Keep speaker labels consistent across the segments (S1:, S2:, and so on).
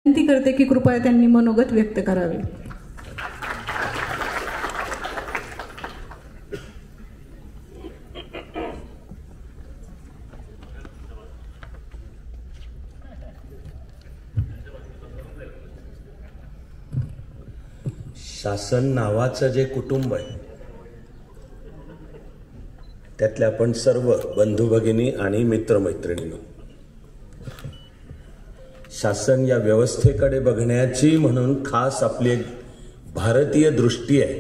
S1: विनंती करते की कृपया त्यांनी मनोगत व्यक्त करावे.
S2: शासन नावाचं जे कुटुंब आहे त्यातले आपण सर्व बंधू भगिनी आणि मित्रमैत्रिणी, शासन या व्यवस्थेकडे बघण्याची म्हणून खास आपली एक भारतीय दृष्टी आहे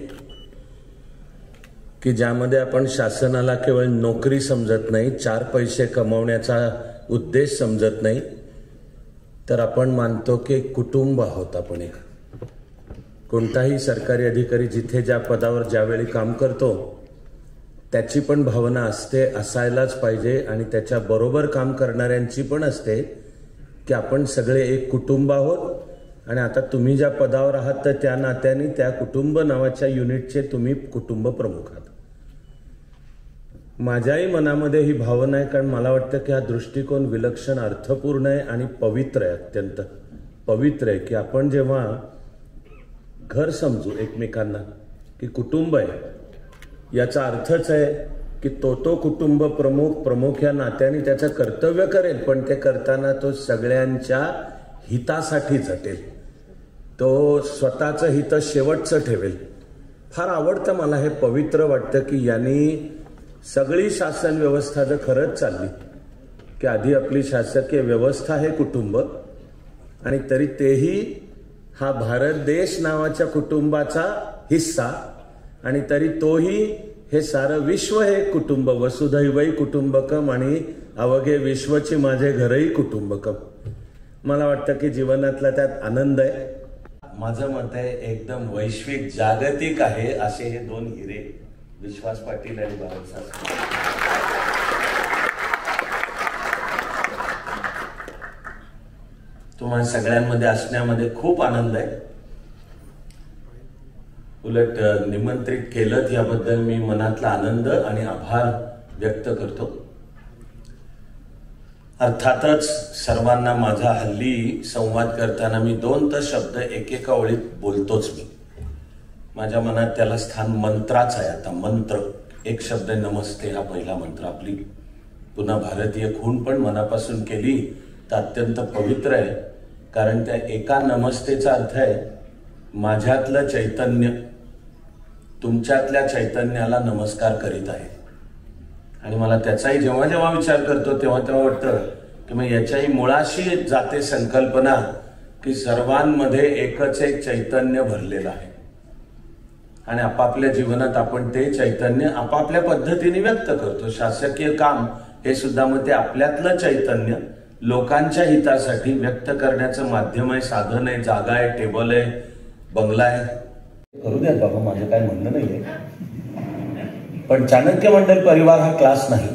S2: की ज्यामध्ये आपण शासनाला केवळ नोकरी समजत नाही, 4 पैसे कमवण्याचा उद्देश समजत नाही, तर आपण मानतो की कुटुंब आहोत आपण एक. कोणताही सरकारी अधिकारी जिथे ज्या पदावर ज्यावेळी काम करतो त्याची पण भावना असते, असायलाच पाहिजे, आणि त्याच्या बरोबर काम करणाऱ्यांची पण असते की आपण सगळे एक कुटुंब आहोत. आणि आता तुम्ही ज्या पदावर आहात तर त्या नात्याने त्या कुटुंब नावाच्या युनिटचे तुम्ही कुटुंब प्रमुख आहात. माझ्याही मनामध्ये ही भावना आहे, कारण मला वाटतं की हा दृष्टिकोन विलक्षण अर्थपूर्ण आहे आणि पवित्र आहे, अत्यंत पवित्र आहे. की आपण जेव्हा घर समजू एकमेकांना की कुटुंब आहे, याचा अर्थच आहे की तो कुटुंब प्रमुख या नात्याने त्याचं कर्तव्य करेल, पण ते करताना तो सगळ्यांच्या हितासाठी झटेल, तो स्वतःचं हित शेवटचं ठेवेल. फार आवडतं मला, हे पवित्र वाटतं की यांनी सगळी शासन व्यवस्था जर खरंच चालली की आधी आपली शासकीय व्यवस्था हे कुटुंब, आणि तरी तेही हा भारत देश नावाच्या कुटुंबाचा हिस्सा, आणि तरी तोही हे सारं विश्व हे कुटुंब, वसुधैवै कुटुंबकम, आणि अवघे विश्वची माझे घरही कुटुंबकम. मला वाटतं की जीवनातला त्यात आनंद आहे. माझं मत आहे एकदम वैश्विक जागतिक आहे असे हे 2 हिरे, विश्वास पाटील आणि भारत सासरे. तुम्हाला सगळ्यांमध्ये असण्यामध्ये खूप आनंद आहे. उलट निमंत्रित केलं याबद्दल मी मनातला आनंद आणि आभार व्यक्त करतो. अर्थातच सर्वांना माझा हल्ली संवाद करताना मी 2 शब्द एकेका ओळीत बोलतोच. मी माझ्या मनात त्याला स्थान मंत्राच आहे. आता मंत्र, एक शब्द नमस्ते, हा पहिला मंत्र. आपली पुन्हा भारतीय खूण पण मनापासून केली तर अत्यंत पवित्र आहे, कारण त्या एका नमस्तेचा अर्थ आहे माझ्यातलं चैतन्य तुमच्यातल्या चैतन्याला नमस्कार करीत आहे. आणि मला त्याचाही जेव्हा जेव्हा विचार करतो तेव्हा तेव्हा वाटतं की मग याच्याही मुळाशी जाते संकल्पना की सर्वांमध्ये एकच एक चैतन्य भरलेलं आहे, आणि आपापल्या जीवनात आपण ते चैतन्य आपापल्या पद्धतीने व्यक्त करतो. शासकीय काम हे सुद्धा मग ते आपल्यातलं चैतन्य लोकांच्या हितासाठी व्यक्त करण्याचं माध्यम आहे, साधन आहे, जागा आहे, टेबल आहे, बंगला आहे. करू द्यात बाबा, माझं काय म्हणणं नाहीये, पण चाणक्य मंडल परिवार हा क्लास नाही.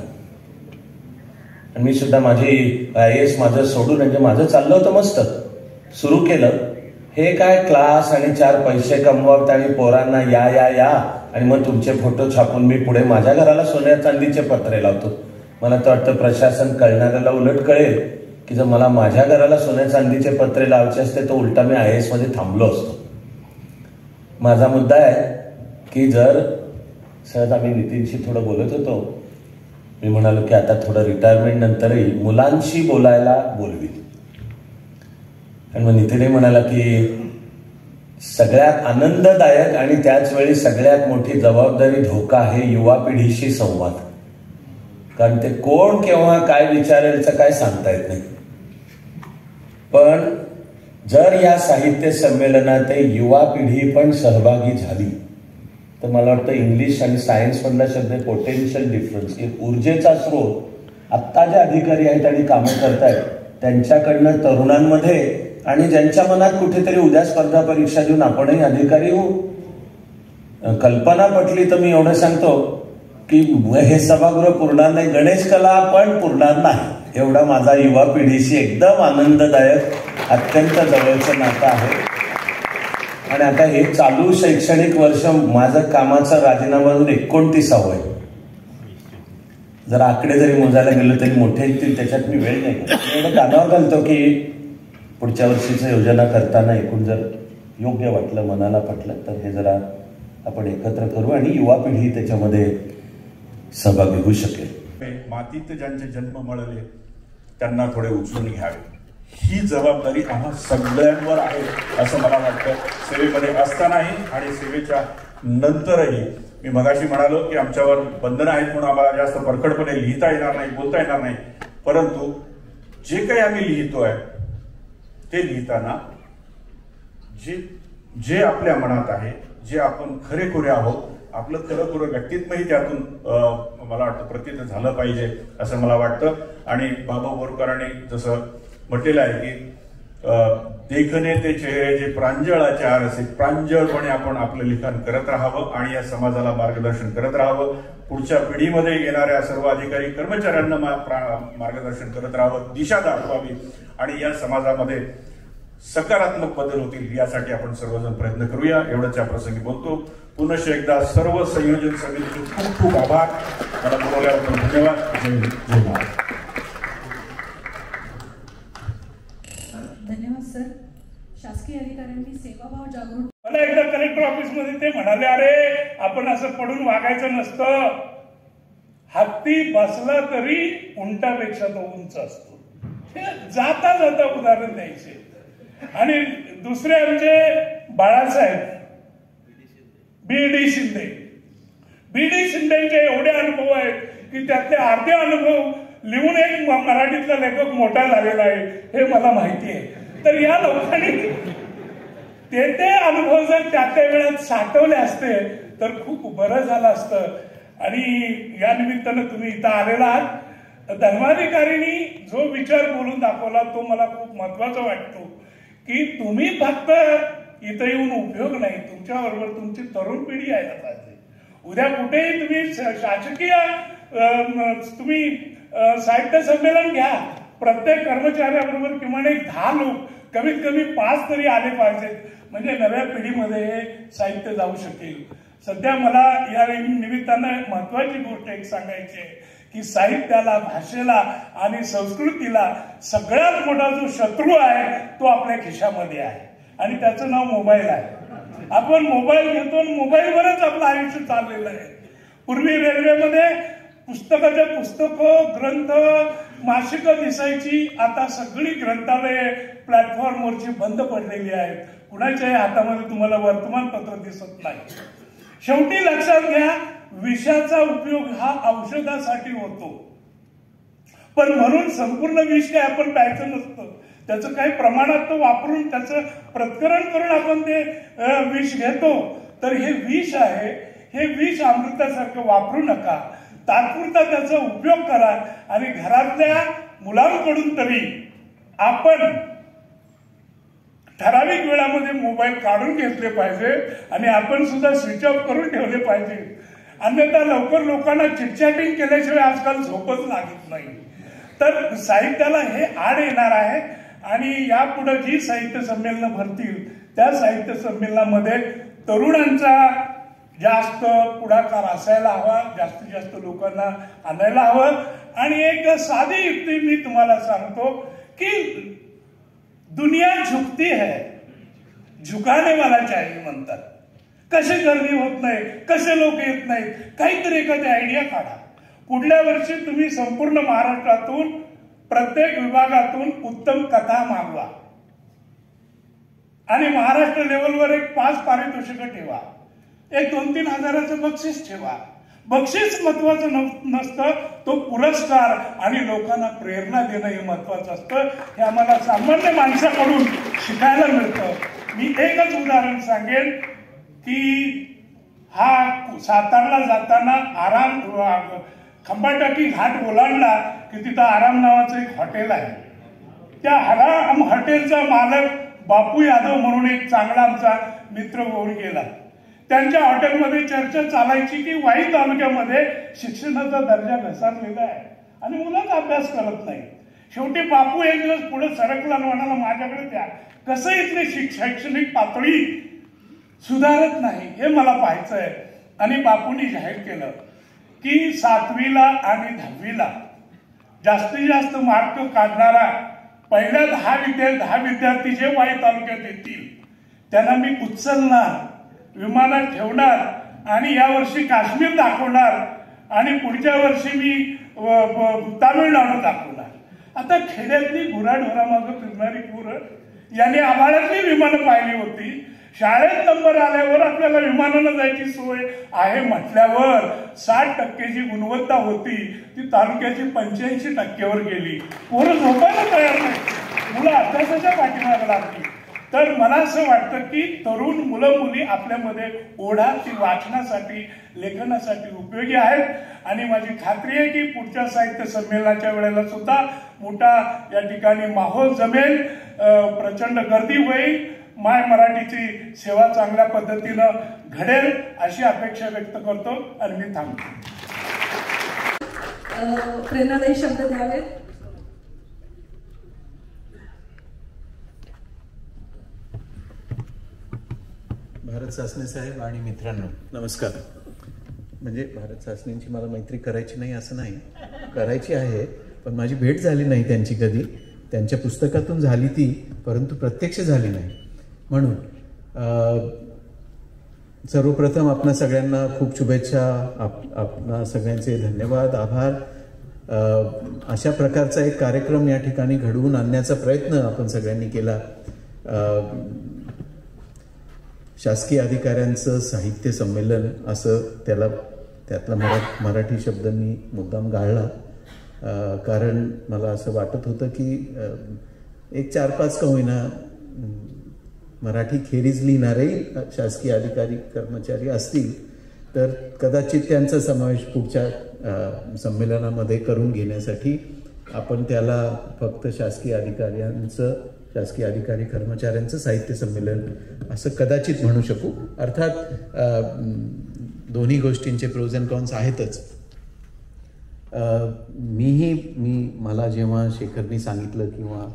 S2: आणि मी सुद्धा माझी IAS माझं सोडून, म्हणजे माझं चाललं होतं मस्त, सुरू केलं. हे काय क्लास आणि 4 पैसे कमवत आणि पोरांना या या या आणि मग तुमचे फोटो छापून मी पुढे माझ्या घराला सोन्या चांदीचे पत्रे लावतो. मला तर वाटतं प्रशासन कळणाऱ्याला उलट कळेल की जर मला माझ्या घराला सोन्या चांदीचे पत्रे लावायचे असते तर उलटा मी IAS मध्ये थांबलो असतो. माझा मुद्दा आहे की जर सहज आम्ही नितीनशी थोडं बोलत होतो, मी म्हणालो की आता थोडं रिटायरमेंट नंतरही मुलांशी बोलायला बोलवी. आणि मग नितीनही म्हणाला की सगळ्यात आनंददायक आणि त्याच वेळी सगळ्यात मोठी जबाबदारी धोका आहे युवा पिढीशी संवाद, कारण ते कोण केव्हा काय विचारेलचं काय सांगता येत नाही. पण जर या साहित्य संमेलनात युवा पिढी पण सहभागी झाली तर मला वाटतं इंग्लिश आणि सायन्स मधला शब्द पोटेन्शियल डिफरन्स, एक ऊर्जेचा स्रोत आत्ता जे अधिकारी आहेत आणि कामं करतायत त्यांच्याकडनं तरुणांमध्ये, आणि ज्यांच्या मनात कुठेतरी उद्या स्पर्धा परीक्षा देऊन आपणही अधिकारी होऊ, कल्पना पटली तर मी एवढं सांगतो की हे सभागृह पुरणार नाही, गणेश कला पण पुरणार नाही, एवढा माझा युवा पिढीशी एकदम आनंददायक अत्यंत जवळचं नातं आहे. आणि आता हे चालू शैक्षणिक वर्ष माझं कामाचा राजीनामा 29वा आहे. जरा आकडे जरी मोजायला गेलो तरी मोठे येतील, त्याच्यात मी वेळ नाही. एवढं कानावर घालतो की पुढच्या वर्षीचं योजना करताना एकूण जर योग्य वाटलं, मनाला पटलं तर हे जरा आपण एकत्र करू आणि युवा पिढी त्याच्यामध्ये सहभागी होऊ शकेल.
S3: मातीत ज्यांचे जन्म मिळाले त्यांना थोडे उचलून घ्यावे, ही जबाबदारी आम्हा सगळ्यांवर आहे असं मला वाटतं. सेवेमध्ये असतानाही आणि सेवेच्या नंतरही. मी मगाशी म्हणालो की आमच्यावर बंधनं आहेत म्हणून आम्हाला जास्त परखडपणे लिहिता येणार नाही, बोलता येणार नाही, परंतु जे काही आम्ही लिहितोय ते लिहिताना जे आपल्या मनात आहे, जे आपण खरेखुरे आहोत, आपलं खरंखुरं व्यक्तित्वही त्यातून मला वाटतं प्रतीत झालं पाहिजे असं मला वाटतं. आणि बाबा बोरकरांनी जसं म्हटलेलं आहे की देखणे ते चेहरे जे प्रांजळाचे आरसे, प्रांजळपणे आपण आपलं लिखाण करत राहावं आणि या समाजाला मार्गदर्शन करत राहावं. पुढच्या पिढीमध्ये येणाऱ्या सर्व अधिकारी कर्मचाऱ्यांना मार्गदर्शन करत राहावं, दिशा दाखवावी आणि या समाजामध्ये सकारात्मक बदल होतील यासाठी आपण सर्वजण प्रयत्न करूया. एवढंच या प्रसंगी बोलतो. पुनश्च एकदा सर्व संयोजन समितीचे खूप खूप आभार. मला बोलवल्याबद्दल धन्यवाद. जय महाराज.
S1: धन्यवाद सर. शासकीय अधिकाऱ्यांनी सेवाभाव जागृत.
S4: मला एकदा कलेक्टर ऑफिस मध्ये ते म्हणाले, अरे आपण असं पडून वागायचं नसतं, हत्ती बसला तरी उंटापेक्षा तो उंच असतो. जाता जाता उदाहरण द्यायचे. आणि दुसरे आमचे बाळासाहेब बी.डी. शिंदे. बी.डी. शिंदेचे एवढे अनुभव आहेत की त्यातले अर्धे अनुभव लिहून एक मराठीतला लेखक मोठा झालेला आहे हे मला माहिती आहे. तर या लोकांनी ते अनुभव जर त्या वेळात साठवले असते तर खूप बरं झालं असतं. आणि या निमित्तानं तुम्ही इथं आलेला आहात. धर्माधिकारींनी जो विचार बोलून दाखवला तो मला खूप महत्वाचा वाटतो की तुम्ही फक्त इथं येऊन उपयोग नाही, तुमच्या बरोबर तुमची तरुण पिढी यायला पाहिजे. उद्या कुठेही तुम्ही शासकीय तुम्ही साहित्य संमेलन घ्या, प्रत्येक कर्मचाऱ्याबरोबर किमान एक 10 लोक, कमीत कमी 5 तरी आले पाहिजेत, म्हणजे नव्या पिढीमध्ये हे साहित्य जाऊ शकेल. सध्या मला या निमित्तानं महत्वाची गोष्ट एक सांगायची आहे की साहित्याला, भाषेला आणि संस्कृतीला सगळ्यात मोठा जो शत्रू आहे तो आपल्या खिशामध्ये आहे आणि त्याचं नाव मोबाईल आहे. आपण मोबाईल घेतो आणि मोबाईलवरच आपलं आयुष्य चाललेलं आहे. पूर्वी रेल्वेमध्ये पुस्तकाच्या पुस्तकं, ग्रंथ, मासिकं दिसायची. आता सगळी ग्रंथालये प्लॅटफॉर्मवरची बंद पडलेली आहेत. कुणाच्याही हातामध्ये तुम्हाला वर्तमानपत्र दिसत नाही. शेवटी लक्षात घ्या, विषाचा उपयोग हा औषधासाठी होतो, पण म्हणून संपूर्ण विष काय आपण प्यायचं नसतं. त्याचं काही प्रमाणात तो वापरून त्याचं पृथक्करण करून आपण ते विष घेतो. तर हे विष आहे, हे विष अमृतासारखं वापरू नका. तात्पुरता त्याचा उपयोग करा आणि घरातल्या मुलांकडून तरी आपण ठराविक वेळामध्ये मोबाईल काढून घेतले पाहिजे आणि आपण सुद्धा स्विच ऑफ करून ठेवले पाहिजे. अन्यथा लवकर लोकांना चिटचॅटिंग केल्याशिवाय आजकाल झोपच लागत नाही. तर साहित्याला हे आड येणार आहे आणि यापुढे जी साहित्य संमेलनं भरतील त्या साहित्य संमेलनामध्ये तरुणांचा जास्त पुढाकार असायला हवा, जास्तीत जास्त लोकांना आणायला हवं. आणि एक साधी युक्ती मी तुम्हाला सांगतो की दुनिया झुकती है, झुकाने वाला चाहिए म्हणतात. कसे गर्दी होत नाही, कसे लोक येत नाहीत, काहीतरी एखादी आयडिया काढा. पुढल्या वर्षी तुम्ही संपूर्ण महाराष्ट्रातून प्रत्येक विभागातून उत्तम कथा मागवा आणि महाराष्ट्र लेवलवर एक 5 पारितोषिकं ठेवा, एक 2-3 हजाराचं बक्षीस ठेवा. बक्षीस महत्वाचं नसतं, तो पुरस्कार आणि लोकांना प्रेरणा देणं हे महत्वाचं असतं. हे आम्हाला सामान्य माणसाकडून शिकायला मिळतं. मी एकच उदाहरण सांगेन की हा सातारला जाताना खंबाटाकी घाट ओलांडला की तिथं आराम नावाचं एक हॉटेल आहे. त्या आराम हॉटेलचा मालक बापू यादव म्हणून एक चांगला आमचा मित्र होऊन गेला. त्यांच्या हॉटेलमध्ये चर्चा चालायची की वाई तालुक्यामध्ये शिक्षणाचा दर्जा घसरलेला आहे आणि मुलंच अभ्यास करत नाही. शेवटी बापू एक दिवस पुढे सरकला म्हणाला, माझ्याकडे द्या, कसं इथली शैक्षणिक पातळी सुधारत नाही हे मला पाहायचं आहे. आणि बापूंनी जाहीर केलं की 7वीला आणि 10वीला जास्तीत जास्त मार्क काढणारा पहिल्या 10 विद्यार्थी जे वाई तालुक्यात येतील त्यांना मी उचलणार, विमानात ठेवणार आणि यावर्षी काश्मीर दाखवणार आणि पुढच्या वर्षी मी तामिळनाडू दाखवणार. आता खेड्यातली गुराढोरामागं फिरणारी पोरं यांनी आभाळातली विमानं पाहिली होती. शाळेत नंबर आल्यावर आपल्याला विमानानं जायची सोय आहे म्हटल्यावर 60% जी गुणवत्ता होती ती तालुक्याची 85%वर गेली. पोरं झोपायला तयार नाही, मुलं अभ्यासाच्या पाठीमागे लागली. तर मला असं वाटतं की तरुण मुलं मुली आपल्यामध्ये ओढा ती वाचनासाठी लेखनासाठी उपयोगी आहेत. आणि माझी खात्री आहे की पुढच्या साहित्य संमेलनाच्या वेळेला सुद्धा मोठा या ठिकाणी माहोल जमेल, प्रचंड गर्दी होईल, माय मराठीची सेवा चांगल्या पद्धतीनं घडेल अशी अपेक्षा व्यक्त करतो आणि मी थांबतो.
S1: प्रेरणादायी शब्द द्यावेत.
S5: भारत सासणे साहेब आणि मित्रांनो नमस्कार. म्हणजे भारत सासणेंची मला मैत्री करायची नाही असं नाही, करायची आहे, पण माझी भेट झाली नाही त्यांची कधी. त्यांच्या पुस्तकातून झाली ती, परंतु प्रत्यक्ष झाली नाही. म्हणून सर्वप्रथम आपणा सगळ्यांना खूप शुभेच्छा, आपणा सगळ्यांचे धन्यवाद, आभार. अशा प्रकारचा एक कार्यक्रम या ठिकाणी घडवून आणण्याचा प्रयत्न आपण सगळ्यांनी केला. शासकीय अधिकाऱ्यांचं साहित्य संमेलन असं त्यातला मराठी शब्द मी मुद्दाम गाळला, कारण मला असं वाटत होतं की एक 4-5 का होईना मराठी खेरीज लिहिणारे शासकीय अधिकारी कर्मचारी असतील तर कदाचित त्यांचा समावेश पुढच्या संमेलनामध्ये करून घेण्यासाठी आपण त्याला फक्त शासकीय अधिकारी कर्मचाऱ्यांचं साहित्य संमेलन असं कदाचित म्हणू शकू. अर्थात दोन्ही गोष्टींचे प्रोज अँड कॉन्स आहेतच. मला जेव्हा शेखरनी सांगितलं किंवा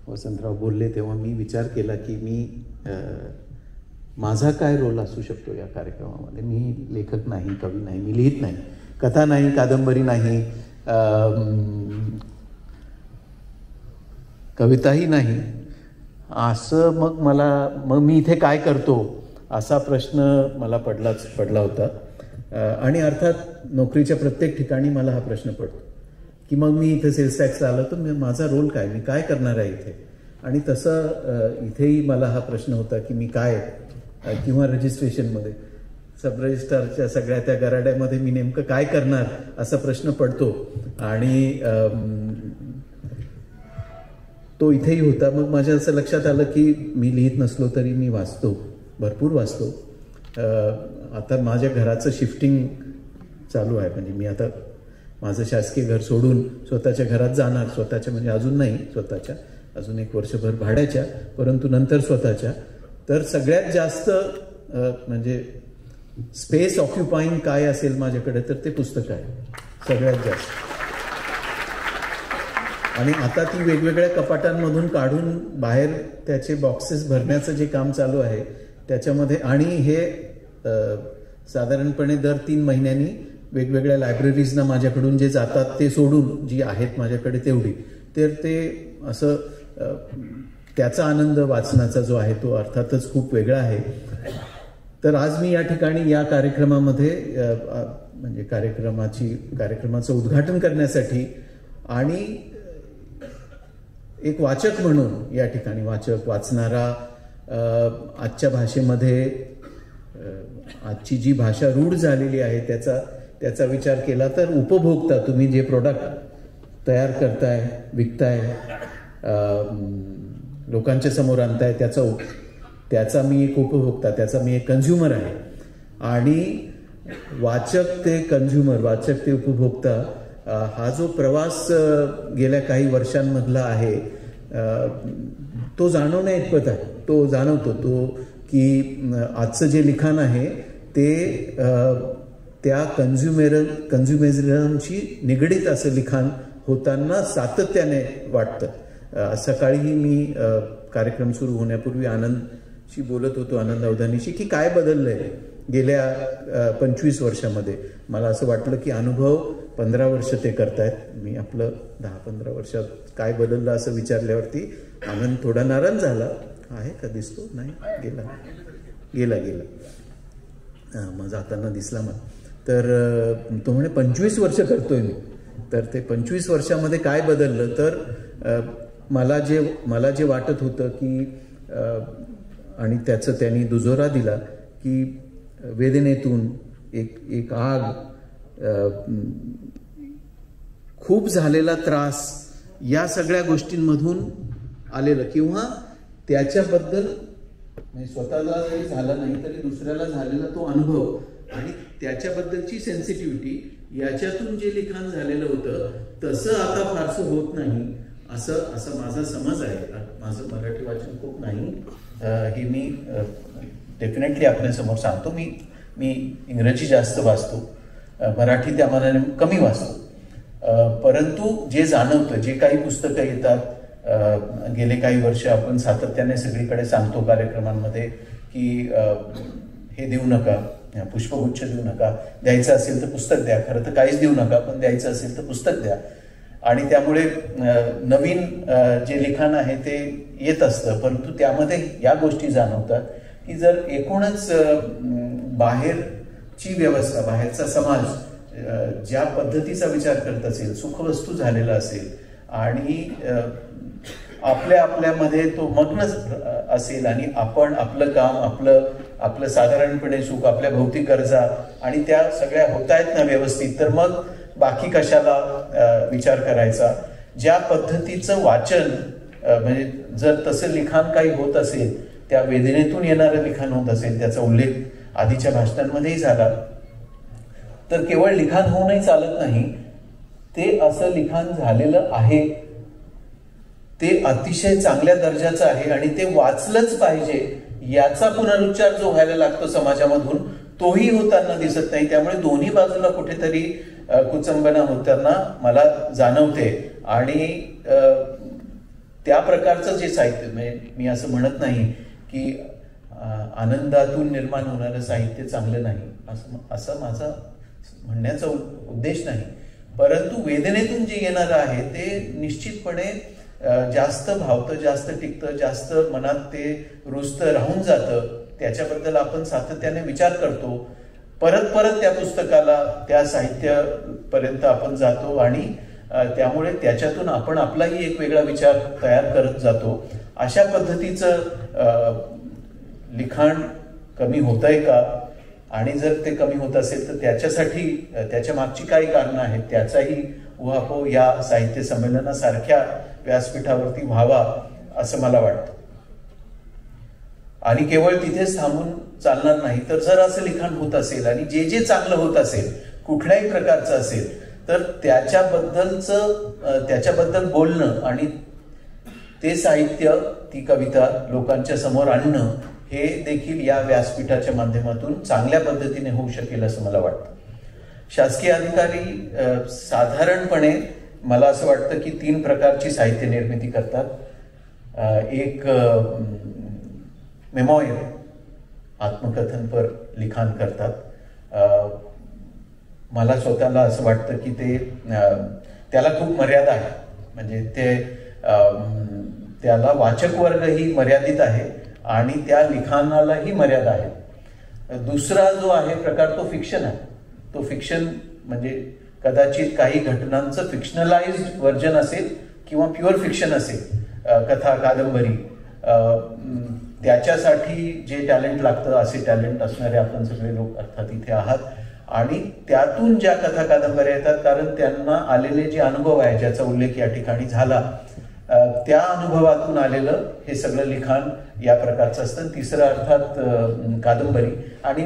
S5: वसंतराव बोलले तेव्हा मी विचार केला की माझा काय रोल असू शकतो या कार्यक्रमामध्ये. मी लेखक नाही, कवी नाही, मी लिहित नाही, कथा नाही, कादंबरी नाही, कविताही नाही. असं मग मी इथे काय करतो असा प्रश्न मला पडला होता. आणि अर्थात नोकरीच्या प्रत्येक ठिकाणी मला हा प्रश्न पडतो की मग मी इथे सेल्स टॅक्सला आलो तर माझा रोल काय, मी काय करणार आहे इथे. आणि तसं इथेही मला हा प्रश्न होता की मी काय, किंवा रजिस्ट्रेशनमध्ये सब रजिस्ट्रारच्या सगळ्या त्या गराड्यामध्ये मी नेमकं काय करणार असा प्रश्न पडतो. आणि तो इथेही होता. मग माझ्या असं लक्षात आलं की मी लिहित नसलो तरी मी वाचतो, भरपूर वाचतो. आता माझ्या घराचं शिफ्टिंग चालू आहे. म्हणजे मी आता माझं शासकीय घर सोडून स्वतःच्या घरात जाणार. स्वतःच्या म्हणजे अजून नाही, स्वतःच्या अजून 1 वर्षभर भाड्याच्या, परंतु नंतर स्वतःच्या. तर सगळ्यात जास्त म्हणजे स्पेस ऑक्युपाईंग काय असेल माझ्याकडे तर ते पुस्तक आहे सगळ्यात जास्त. आणि आता ती वेगवेगळ्या कपाटांमधून काढून बाहेर त्याचे बॉक्सेस भरण्याचं जे काम चालू आहे त्याच्यामध्ये. आणि हे साधारणपणे दर 3 महिन्यांनी वेगवेगळ्या लायब्ररीजना माझ्याकडून जे जातात ते सोडून जी आहेत माझ्याकडे तेवढी, तर ते असं त्याचा आनंद वाचनाचा जो आहे तो अर्थातच खूप वेगळा आहे. तर आज मी या ठिकाणी या कार्यक्रमामध्ये म्हणजे कार्यक्रमाचं उद्घाटन करण्यासाठी आणि एक वाचक म्हणून या ठिकाणी वाचणारा, आजच्या भाषेमध्ये आजची जी भाषा रूढ झालेली आहे त्याचा विचार केला तर उपभोक्ता, तुम्ही जे प्रोडक्ट तयार करताय, विकताय, लोकांच्या समोर आणताय, त्याचा मी एक उपभोक्ता, त्याचा मी एक कन्झ्युमर आहे. आणि वाचक ते कन्झ्युमर, वाचक ते उपभोक्ता हा जो प्रवास गेल्या काही वर्षांमधला आहे तो जाणवण्या इतपत आहे. तो जाणवतो तो की आजचं जे लिखाण आहे ते त्या कन्झ्युमेरिझमशी निगडीत असं लिखाण होताना सातत्याने वाटतं. सकाळीही मी कार्यक्रम सुरू होण्यापूर्वी आनंदशी बोलत होतो, आनंद अवधानीशी, की काय बदललंय गेल्या 25 वर्षामध्ये. मला असं वाटलं की अनुभव 15 वर्ष ते करतायत. मी आपलं 10-15 वर्षात काय बदललं असं विचारल्यावरती आनंद थोडा नाराज झाला. आहे का दिसतो? नाही, गेला मग जाताना दिसला मला. तर तो म्हणे 25 वर्ष करतोय मी. तर ते 25 वर्षामध्ये काय बदललं, तर मला जे वाटत होतं की आणि त्याचं त्यांनी दुजोरा दिला की वेदनेतून एक आग, खूप झालेला त्रास, या सगळ्या गोष्टींमधून आलेलं, किंवा त्याच्याबद्दल म्हणजे स्वतःला जरी झाला नाही तरी दुसऱ्याला झालेला तो अनुभव आणि त्याच्याबद्दलची सेन्सिटिव्हिटी, याच्यातून जे लिखाण झालेलं होतं तसं आता फारसं होत नाही असं माझा समज आहे. माझं मराठी वाचन खूप नाही, हे मी डेफिनेटली आपल्यासमोर सांगतो. मी इंग्रजी जास्त वाचतो, मराठी त्या मनाने कमी वाचतो. परंतु जे जाणवतं, जे काही पुस्तकं येतात, गेले काही वर्ष आपण सातत्याने सगळीकडे सांगतो कार्यक्रमांमध्ये की हे देऊ नका, पुष्पगुच्छ देऊ नका, द्यायचं असेल तर पुस्तक द्या. खरं तर काहीच देऊ नका, पण द्यायचं असेल तर पुस्तक द्या. आणि त्यामुळे नवीन जे लिखाण आहे ते येत असतं, परंतु त्यामध्ये या गोष्टी जाणवतात की जर एकूणच बाहेरची व्यवस्था, बाहेरचा समाज ज्या पद्धतीचा विचार करत असेल, सुखवस्तू झालेला असेल आणि आपल्यामध्ये तो मग्न असेल आणि आपण आपलं काम, आपलं साधारणपणे सुख, आपल्या भौतिक गरजा आणि त्या सगळ्या होत आहेत ना व्यवस्थित, तर मग बाकी कशाला विचार करायचा. ज्या पद्धतीचं वाचन म्हणजे जर तसं लिखाण काही होत असेल, त्या वेदनेतून येणारं लिखाण होत असेल, त्याचा उल्लेख आधीच्या भाषणांमध्येही झाला, तर केवळ लिखाण होऊनही चालत नाही. ते असं लिखाण झालेलं आहे, ते अतिशय चांगल्या दर्जाचं आहे आणि ते वाचलंच पाहिजे, याचा पुनरुच्चार जो व्हायला लागतो समाजामधून, तोही होताना दिसत नाही. त्यामुळे दोन्ही बाजूला कुठेतरी कुचंबना होताना मला जाणवते. आणि त्या प्रकारचं जे साहित्य, म्हणजे मी असं म्हणत नाही की आनंदातून निर्माण होणारं साहित्य चांगलं नाही, असं माझा म्हणण्याचा उद्देश नाही. परंतु वेदनेतून जे येणारं आहे ते निश्चितपणे जास्त भावतं, जास्त टिकतं, जास्त मनात ते रुजतं, राहून जातं. त्याच्याबद्दल आपण सातत्याने विचार करतो, परत त्या पुस्तकाला, त्या साहित्यापर्यंत आपण जातो आणि त्यामुळे त्याच्यातून आपण आपलाही एक वेगळा विचार तयार करत जातो. अशा पद्धतीचं लिखाण कमी होतंय का, आणि जर ते कमी होत असेल तर त्याच्यासाठी त्याच्या मागची काही कारणं आहेत, त्याचाही उहापोह या साहित्य संमेलनासारख्या व्यासपीठावरती व्हावा असं मला वाटतं. आणि केवळ तिथेच थांबून चालणार नाही, तर जर असं लिखाण होत असेल आणि जे चांगलं होत असेल, कुठल्याही प्रकारचं असेल, तर त्याच्याबद्दल बोलणं आणि ते साहित्य, ती कविता लोकांच्या समोर आणणं, हे देखील या व्यासपीठाच्या माध्यमातून चांगल्या पद्धतीने होऊ शकेल असं मला वाटतं. शासकीय अधिकारी साधारणपणे मला असं वाटतं की 3 प्रकारची साहित्य निर्मिती करतात. एक मेमोयर, आत्मकथनपर लिखाण करतात. मला स्वतःला असं वाटतं की त्याला खूप मर्यादा आहे, म्हणजे त्याला वाचक वर्गही मर्यादित आहे आणि त्या लिखाणालाही मर्यादा आहे. दुसरा जो आहे प्रकार तो फिक्शन आहे. तो फिक्शन म्हणजे कदाचित काही घटनांचं फिक्शनलाइज्ड व्हर्जन असेल किंवा प्युअर फिक्शन असेल, कथा, कादंबरी. त्याच्यासाठी जे टॅलेंट लागतं, असे टॅलेंट असणारे आपण सगळे लोक अर्थात इथे आहात. आणि त्यातून ज्या कथा, कादंबऱ्या येतात, कारण त्यांना आलेले जे अनुभव आहे, ज्याचा उल्लेख या ठिकाणी झाला, त्या अनुभवातून आलेलं हे सगळं लिखाण या प्रकारचं असतं. तिसरं अर्थात कादंबरी आणि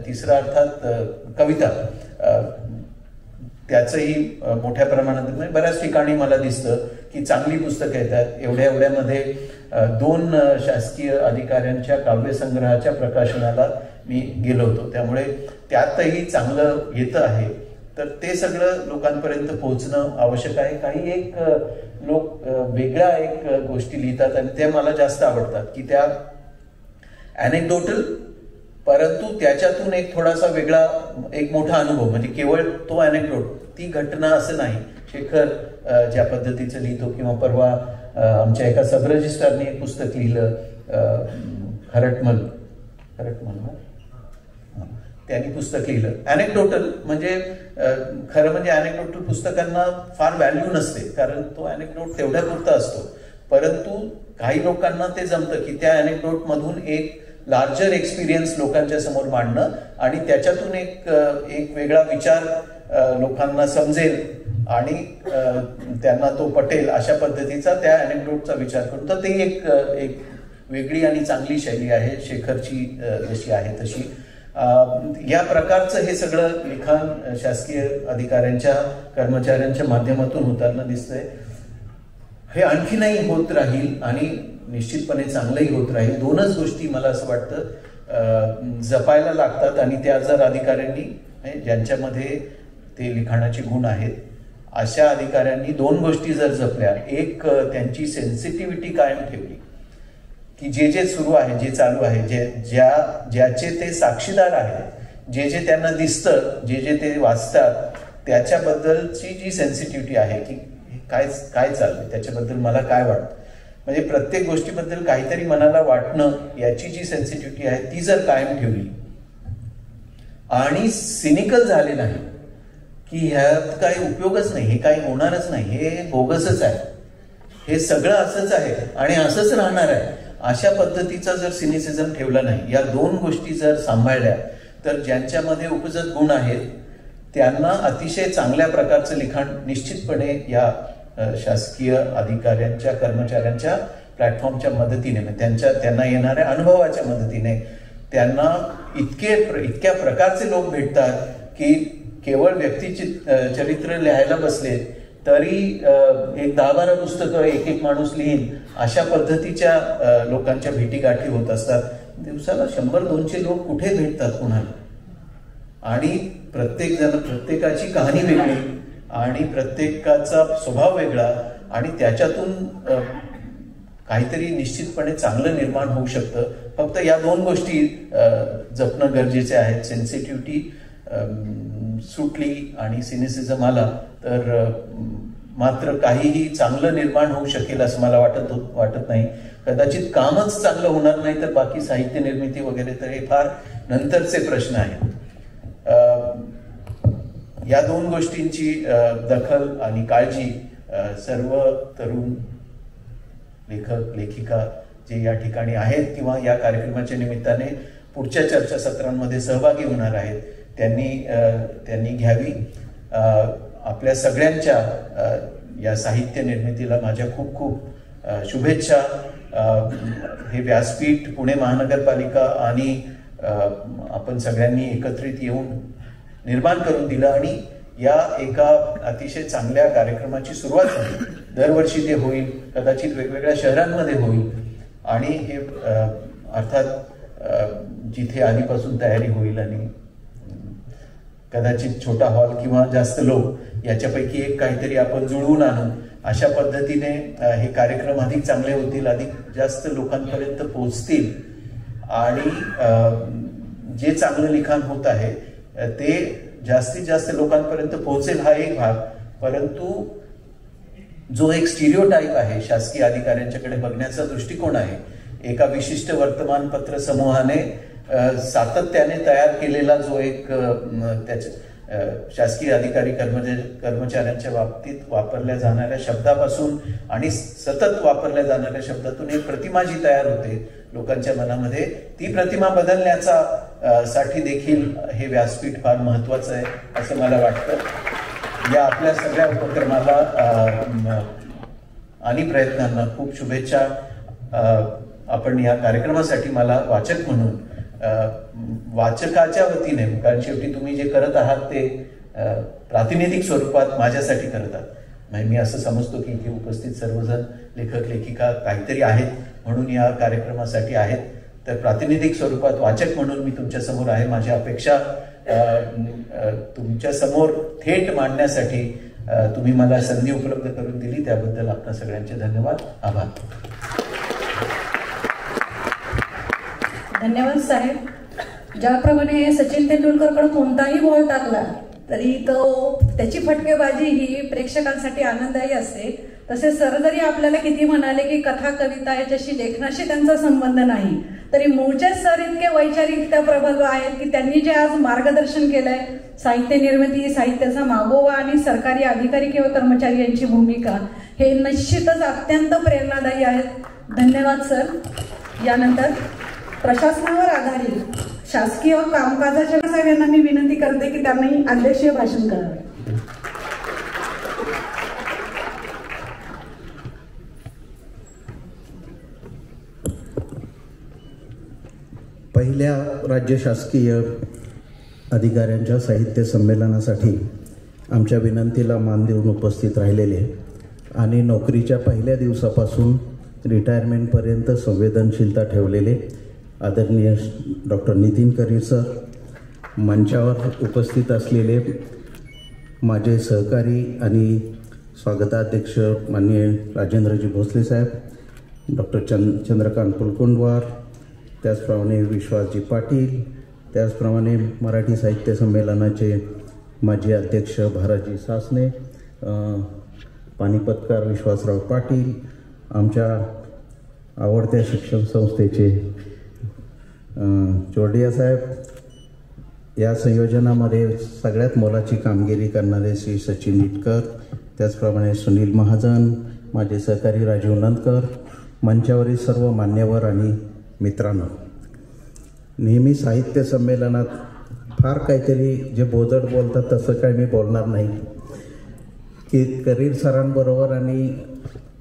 S5: तिसरं अर्थात कविता. त्याचंही मोठ्या प्रमाणात, म्हणजे बऱ्याच ठिकाणी मला दिसतं की चांगली पुस्तकं येतात. एवढ्यामध्ये 2 शासकीय अधिकाऱ्यांच्या काव्यसंग्रहाच्या प्रकाशनाला मी गेलो होतो, त्यामुळे त्यातही चांगलं येतं आहे. तर ते सगळं लोकांपर्यंत पोहोचणं आवश्यक आहे. काही एक लोक वेगळ्या एक गोष्टी लिहितात आणि त्या मला जास्त आवडतात की त्या अनेक्डोटल परंतु त्याच्यातून एक थोडासा वेगळा एक मोठा अनुभव, म्हणजे केवळ तो अॅनेक्डोट, ती घटना असं नाही. शेखर ज्या पद्धतीचं लिहितो, किंवा परवा आमच्या एका सब रजिस्ट्रारने एक पुस्तक लिहिलं, खरटमल त्यांनी पुस्तक लिहिलं अॅनेक्डोटल. म्हणजे खरं म्हणजे अॅनेक्डोटल पुस्तकांना फार व्हॅल्यू नसते, कारण तो अॅनेक्डोट तेवढ्या पुरता असतो. परंतु काही लोकांना ते जमतं की त्या अॅनेक्डोट मधून एक लार्जर एक्सपिरियन्स लोकांच्या समोर मांडणं, आणि त्याच्यातून एक वेगळा विचार लोकांना समजेल आणि त्यांना तो पटेल अशा पद्धतीचा त्या अॅनेक्डोटचा विचार करून. तर ते एक वेगळी आणि चांगली शैली आहे शेखरची, जशी आहे तशी. या प्रकारचं हे सगळं लिखाण शासकीय अधिकाऱ्यांच्या, कर्मचाऱ्यांच्या माध्यमातून होताना दिसतंय. हे आणखीनही होत राहील आणि निश्चितपणे चांगलंही होत राहील. दोनच गोष्टी मला असं वाटतं जपायला लागतात, आणि त्या जर अधिकाऱ्यांनी, ज्यांच्यामध्ये ते लिखाणाचे गुण आहेत, अशा अधिकाऱ्यांनी दोन गोष्टी जर जपल्या, एक त्यांची सेन्सिटिव्हिटी कायम ठेवली, की जे सुरू आहे, जे चालू आहे, ज्याचे ते साक्षीदार आहेत, जे त्यांना दिसतं, जे ते वाचतात, त्याच्याबद्दलची जी सेन्सिटिव्हिटी आहे, की काय चाललंय, त्याच्याबद्दल मला काय वाटतं, म्हणजे प्रत्येक गोष्टीबद्दल काहीतरी मनाला वाटणं, याची जी सेन्सिटिव्हिटी आहे ती जर कायम ठेवली आणि सिनिकल झाले नाही की ह्यात काही उपयोगच नाही, हे काही होणारच नाही, हे बोगसच आहे, हे सगळं असंच आहे आणि असंच राहणार आहे, अशा पद्धतीचा जर सिनिसिझम ठेवला नाही, या दोन गोष्टी जर सांभाळल्या, तर ज्यांच्यामध्ये उपजत गुण आहेत त्यांना अतिशय चांगल्या प्रकारचं लिखाण निश्चितपणे या शासकीय अधिकाऱ्यांच्या, कर्मचाऱ्यांच्या प्लॅटफॉर्मच्या मदतीने, त्यांना येणाऱ्या अनुभवाच्या मदतीने, त्यांना इतक्या प्रकारचे लोक भेटतात की केवळ व्यक्तीचे चरित्र लिहायला बसले तरी एक 10-12 पुस्तकं एक माणूस लिहीन, अशा पद्धतीच्या लोकांच्या भेटीगाठी होत असतात. दिवसाला 100-200 लोक कुठे भेटतात कुणाला, आणि प्रत्येकाची कहाणी वेगळी आणि प्रत्येकाचा स्वभाव वेगळा, आणि त्याच्यातून काहीतरी निश्चितपणे चांगलं निर्माण होऊ शकतं. फक्त या दोन गोष्टी जपणं गरजेचे आहेत. सेन्सिटिव्हिटी सुटली आणि सिनिसिझम आला तर मात्र काहीही चांगलं निर्माण होऊ शकेल असं मला वाटत नाही. कदाचित कामच चांगलं होणार नाही, तर बाकी साहित्य निर्मिती वगैरे तर हे फार नंतरचे प्रश्न आहेत. या दोन गोष्टींची दखल आणि काळजी सर्व तरुण लेखक, लेखिका जे या ठिकाणी आहेत किंवा या कार्यक्रमाच्या निमित्ताने पुढच्या चर्चासत्रांमध्ये सहभागी होणार आहेत त्यांनी घ्यावी. आपल्या सगळ्यांच्या या साहित्य निर्मितीला माझ्या खूप खूप शुभेच्छा. हे व्यासपीठ पुणे महानगरपालिका आणि आपण सगळ्यांनी एकत्रित येऊन निर्माण करून दिलं आणि या एका अतिशय चांगल्या कार्यक्रमाची सुरुवात झाली. दरवर्षी ते होईल, कदाचित वेगवेगळ्या शहरांमध्ये होईल आणि हे अर्थात जिथे आधीपासून तयारी होईल आणि कदाचित छोटा हॉल किंवा जास्त लोक याच्यापैकी एक काहीतरी आपण जुळवून आणू, अशा पद्धतीने हे कार्यक्रम अधिक चांगले होतील, अधिक जास्त लोकांपर्यंत पोहोचतील आणि जे चांगलं लिखाण होत आहे ते जास्तीत जास्त लोकांपर्यंत पोहोचेल हा एक भाग. परंतु जो एक स्टिरिओटाईप आहे शासकीय अधिकाऱ्यांच्याकडे बघण्याचा दृष्टिकोन आहे, एका विशिष्ट वर्तमानपत्र समूहाने सातत्याने तयार केलेला जो एक त्याच्या शासकीय अधिकारी कर्मचाऱ्यांच्या बाबतीत वापरल्या जाणाऱ्या शब्दापासून आणि सतत वापरल्या जाणाऱ्या शब्दातून एक प्रतिमा जी तयार होते लोकांच्या मनामध्ये, ती प्रतिमा बदलण्याचा साठी देखील हे व्यासपीठ फार महत्वाचं आहे असं मला वाटतं. या आपल्या सगळ्या उपक्रमाला आणि प्रयत्नांना खूप शुभेच्छा. आपण या कार्यक्रमासाठी मला वाचक म्हणून वाचकाच्या वतीने, कारण शेवटी तुम्ही जे करत आहात ते प्रातिनिधिक स्वरूपात माझ्यासाठी करत आहात, म्हणजे मी असं समजतो की इथे उपस्थित सर्वजण लेखक लेखिका काहीतरी आहेत म्हणून या कार्यक्रमासाठी आहेत, तर प्रातिनिधिक स्वरूपात वाचक म्हणून मी तुमच्या समोर आहे. माझी अपेक्षा तुमच्या समोर थेट मांडण्यासाठी तुम्ही मला संधी उपलब्ध करून दिली, त्याबद्दल आपल्या सगळ्यांचे धन्यवाद, आभार.
S1: धन्यवाद साहेब. ज्याप्रमाणे सचिन तेंडुलकरकडे कोणताही बॉल टाकला तरी त्याची फटकेबाजी ही प्रेक्षकांसाठी आनंददायी असते. तसेच सर जरी आपल्याला किती म्हणाले की कथा कविता याच्याशी लेखनाशी त्यांचा संबंध नाही, तरी मूळचे सर इतके वैचारिकरित्या प्रबल आहेत की त्यांनी जे आज मार्गदर्शन केलंय, साहित्य निर्मिती, साहित्याचा मागोवा आणि सरकारी अधिकारी किंवा कर्मचारी यांची भूमिका, हे निश्चितच अत्यंत प्रेरणादायी आहेत. धन्यवाद सर. यानंतर प्रशासनावर आधारित शासकीय कामकाजाच्या साहेबांना मी विनंती करते की त्यांनी अध्यक्षीय भाषण करावे.
S6: पहिल्या राज्य शासकीय अधिकाऱ्यांच्या साहित्य संमेलनासाठी आमच्या विनंतीला मान देऊन उपस्थित राहिलेले आणि नोकरीच्या पहिल्या दिवसापासून रिटायरमेंटपर्यंत संवेदनशीलता ठेवलेले आदरणीय डॉक्टर नितीन करीर सर, मंचावर उपस्थित असलेले माझे सहकारी आणि स्वागताध्यक्ष माननीय राजेंद्रजी भोसले साहेब, डॉक्टर चंद्रकांत पुलकुंडवार, त्याचप्रमाणे विश्वासजी पाटील, त्याचप्रमाणे मराठी साहित्य संमेलनाचे माजी अध्यक्ष भारतजी सासने, पानिपतकार विश्वासराव पाटील, आमच्या आवडत्या शिक्षण संस्थेचे चोरडिया साहेब, या संयोजनामध्ये सगळ्यात मोलाची कामगिरी करणारे श्री सचिन इटकर, त्याचप्रमाणे सुनील महाजन, माझे सहकारी राजीव नंदकर, मंचावरील सर्व मान्यवर आणि मित्रांनो, नेहमी साहित्य संमेलनात फार काहीतरी जे बोजड बोलतात तसं काही मी बोलणार नाही की करीर सरांबरोबर. आणि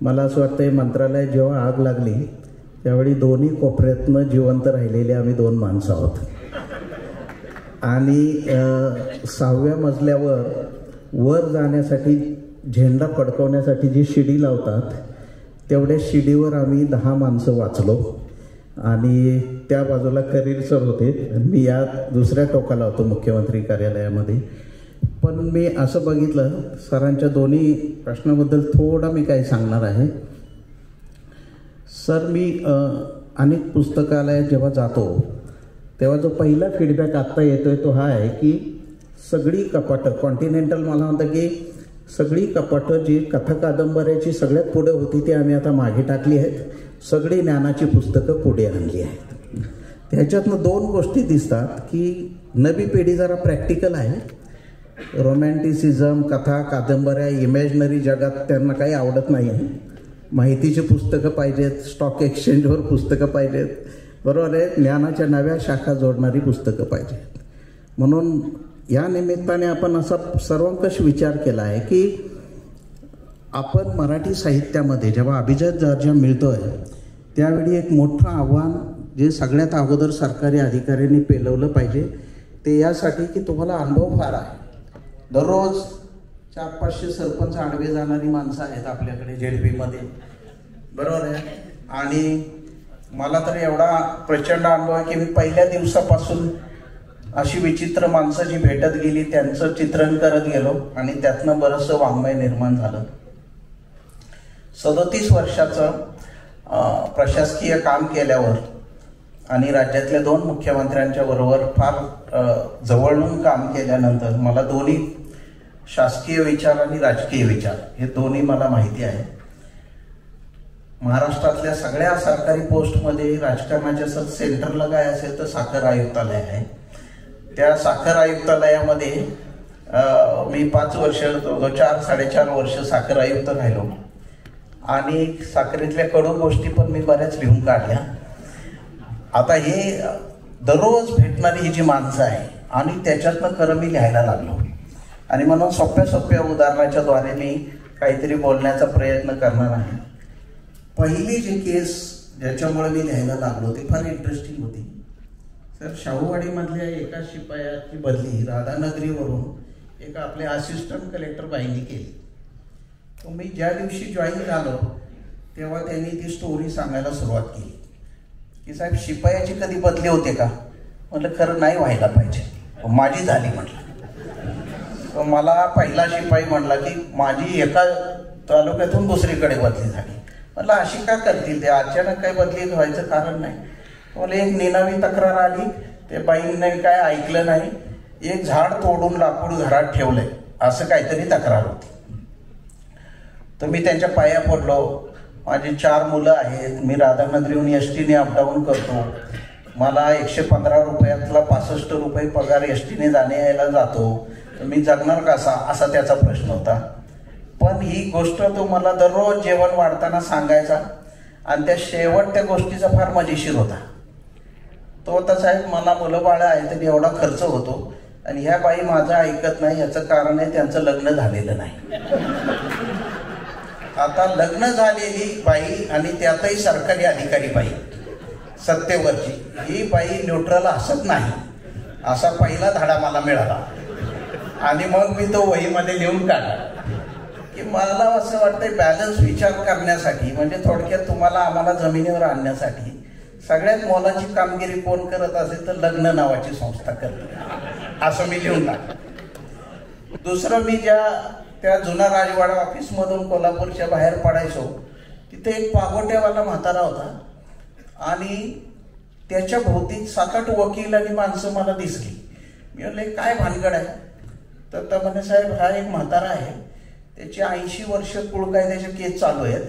S6: मला असं वाटतं मंत्रालयात जेव्हा आग लागली त्यावेळी दोन्ही कोपऱ्यातनं जिवंत राहिलेले आम्ही दोन माणसं आहोत. आणि 6व्या मजल्यावर वर जाण्यासाठी झेंडा फडकवण्यासाठी जी शिडी लावतात तेवढ्या शिडीवर आम्ही 10 माणसं वाचलो. आणि त्या बाजूला करीर सर होते, मी या दुसऱ्या टोकाला होतो मुख्यमंत्री कार्यालयामध्ये. पण मी असं बघितलं, सरांच्या दोन्ही प्रश्नाबद्दल थोडं मी काही सांगणार आहे. सर, मी अनेक पुस्तकालयात जेव्हा जातो तेव्हा जो पहिला फीडबॅक आत्ता येतोय तो हा आहे की सगळी कपाटं, कॉन्टिनेंटल मला म्हणतं की सगळी कपाटं जी कथा कादंबऱ्याची सगळ्यात पुढे होती ती आम्ही आता मागे टाकली आहेत, सगळी ज्ञानाची पुस्तकं पुढे आणली आहेत. त्याच्यातनं 2 गोष्टी दिसतात की नवी पिढी जरा प्रॅक्टिकल आहे. रोमॅन्टिसिझम, कथा कादंबऱ्या, इमॅजिनरी जगात त्यांना काही आवडत नाही आहे. माहितीची पुस्तकं पाहिजेत, स्टॉक एक्सचेंजवर पुस्तकं पाहिजेत, बरोबर आहे, ज्ञानाच्या नव्या शाखा जोडणारी पुस्तकं पाहिजेत. म्हणून या निमित्ताने आपण असा सर्वंकष विचार केला आहे की आपण मराठी साहित्यामध्ये जेव्हा अभिजात दर्जा मिळतो आहे त्यावेळी एक मोठं आव्हान जे सगळ्यात अगोदर सरकारी अधिकाऱ्यांनी पेलवलं पाहिजे ते यासाठी की तुम्हाला अनुभव फार आहे. दररोज 400-500 सरपंच आडवे जाणारी माणसं आहेत आपल्याकडे जेडबीमध्ये, बरोबर आहे. आणि मला तर एवढा प्रचंड अनुभव आहे की मी पहिल्या दिवसापासून अशी विचित्र माणसं जी भेटत गेली त्यांचं चित्रण करत गेलो आणि त्यातनं बरंचसं वाङ्मय निर्माण झालं. 37 वर्षाचं प्रशासकीय काम केल्यावर आणि राज्यातल्या 2 मुख्यमंत्र्यांच्या बरोबर फार जवळून काम केल्यानंतर मला दोन्ही शासकीय विचार आणि राजकीय विचार हे दोन्ही मला माहिती आहे. महाराष्ट्रातल्या सगळ्या सरकारी पोस्टमध्ये राजकारणाच्या सेंटरला काय असेल तर साखर आयुक्तालय आहे. त्या साखर आयुक्तालयामध्ये मी 5 वर्ष, 4-4.5 वर्ष साखर आयुक्त राहिलो आणि साखरेतल्या कडू गोष्टी पण मी बऱ्याच लिहून काढल्या. आता हे दररोज भेटणारी ही जी माणसं आहे आणि त्याच्यातनं खरं मी लिहायला लागलो आणि म्हणून सोप्या उदाहरणाच्या द्वारे मी काहीतरी बोलण्याचा प्रयत्न करणार आहे. पहिली जी केस ज्याच्यामुळे मी लिहायला लागलो ती फार इंटरेस्टिंग होती. सर, शाहूवाडीमधल्या एका शिपायाची बदली राधानगरीवरून एका आपल्या असिस्टंट कलेक्टर बाईंनी केली. तो मी ज्या दिवशी जॉईन झालो तेव्हा त्यांनी ती स्टोरी सांगायला सुरुवात केली की साहेब शिपायाची कधी बदली होते का? म्हटलं खरं नाही व्हायला पाहिजे, माझी झाली म्हटलं. मला पहिला शिपाई म्हणला की माझी एका तालुक्यातून दुसरीकडे बदली झाली. म्हटलं अशी का करतील ते, अचानक काही बदली व्हायचं कारण नाही. मला एक निनावी तक्रार आली ते बाईंनी काय ऐकलं नाही, एक झाड तोडून लाकूड घरात ठेवलंय असं काहीतरी तक्रार होती. तर मी त्यांच्या पाया पडलो. माझी 4 मुलं आहेत, मी राधानगरीहून एसटीने अपडाऊन करतो, मला 115 रुपयातला 65 रुपये पगार एसटीने जाण्या यायला जातो, तर मी जगणार कसा, असा त्याचा प्रश्न होता. पण ही गोष्ट तो मला दररोज जेवण वाढताना सांगायचा आणि त्या शेवट त्या गोष्टीचा फार मजेशीर होता. तो आता साहेब मला मुलं बाळं आहे तरी एवढा खर्च होतो आणि ह्या बाई माझं ऐकत नाही, याचं कारण आहे त्यांचं लग्न झालेलं नाही. आता लग्न झालेली बाई आणि त्यातही सरकारी अधिकारी बाई सत्तेवरची, ही बाई न्यूट्रल हसत नाही असा पहिला धडा मला मिळाला. आणि मग मी तो वहीमध्ये लिहून काढला की मला असं वाटतं बॅलन्स विचार करण्यासाठी, म्हणजे थोडक्यात तुम्हाला आम्हाला जमिनीवर आणण्यासाठी सगळ्यात मोलाची कामगिरी कोण करत असेल तर लग्न नावाची संस्था करते, असं मी लिहून टाकलं. दुसरं, मी त्या जुना राजवाडा ऑफिसमधून कोल्हापूरच्या बाहेर पडायचो, तिथे एक पागोट्यावाला म्हातारा होता आणि त्याच्या भोवती 7-8 वकील आणि माणसं मला दिसली. मी म्हणले काय भानगड आहे, तर म्हणे साहेब हा एक म्हातारा आहे, त्याची 80 वर्ष कुळ कायद्याचे केस चालू आहेत,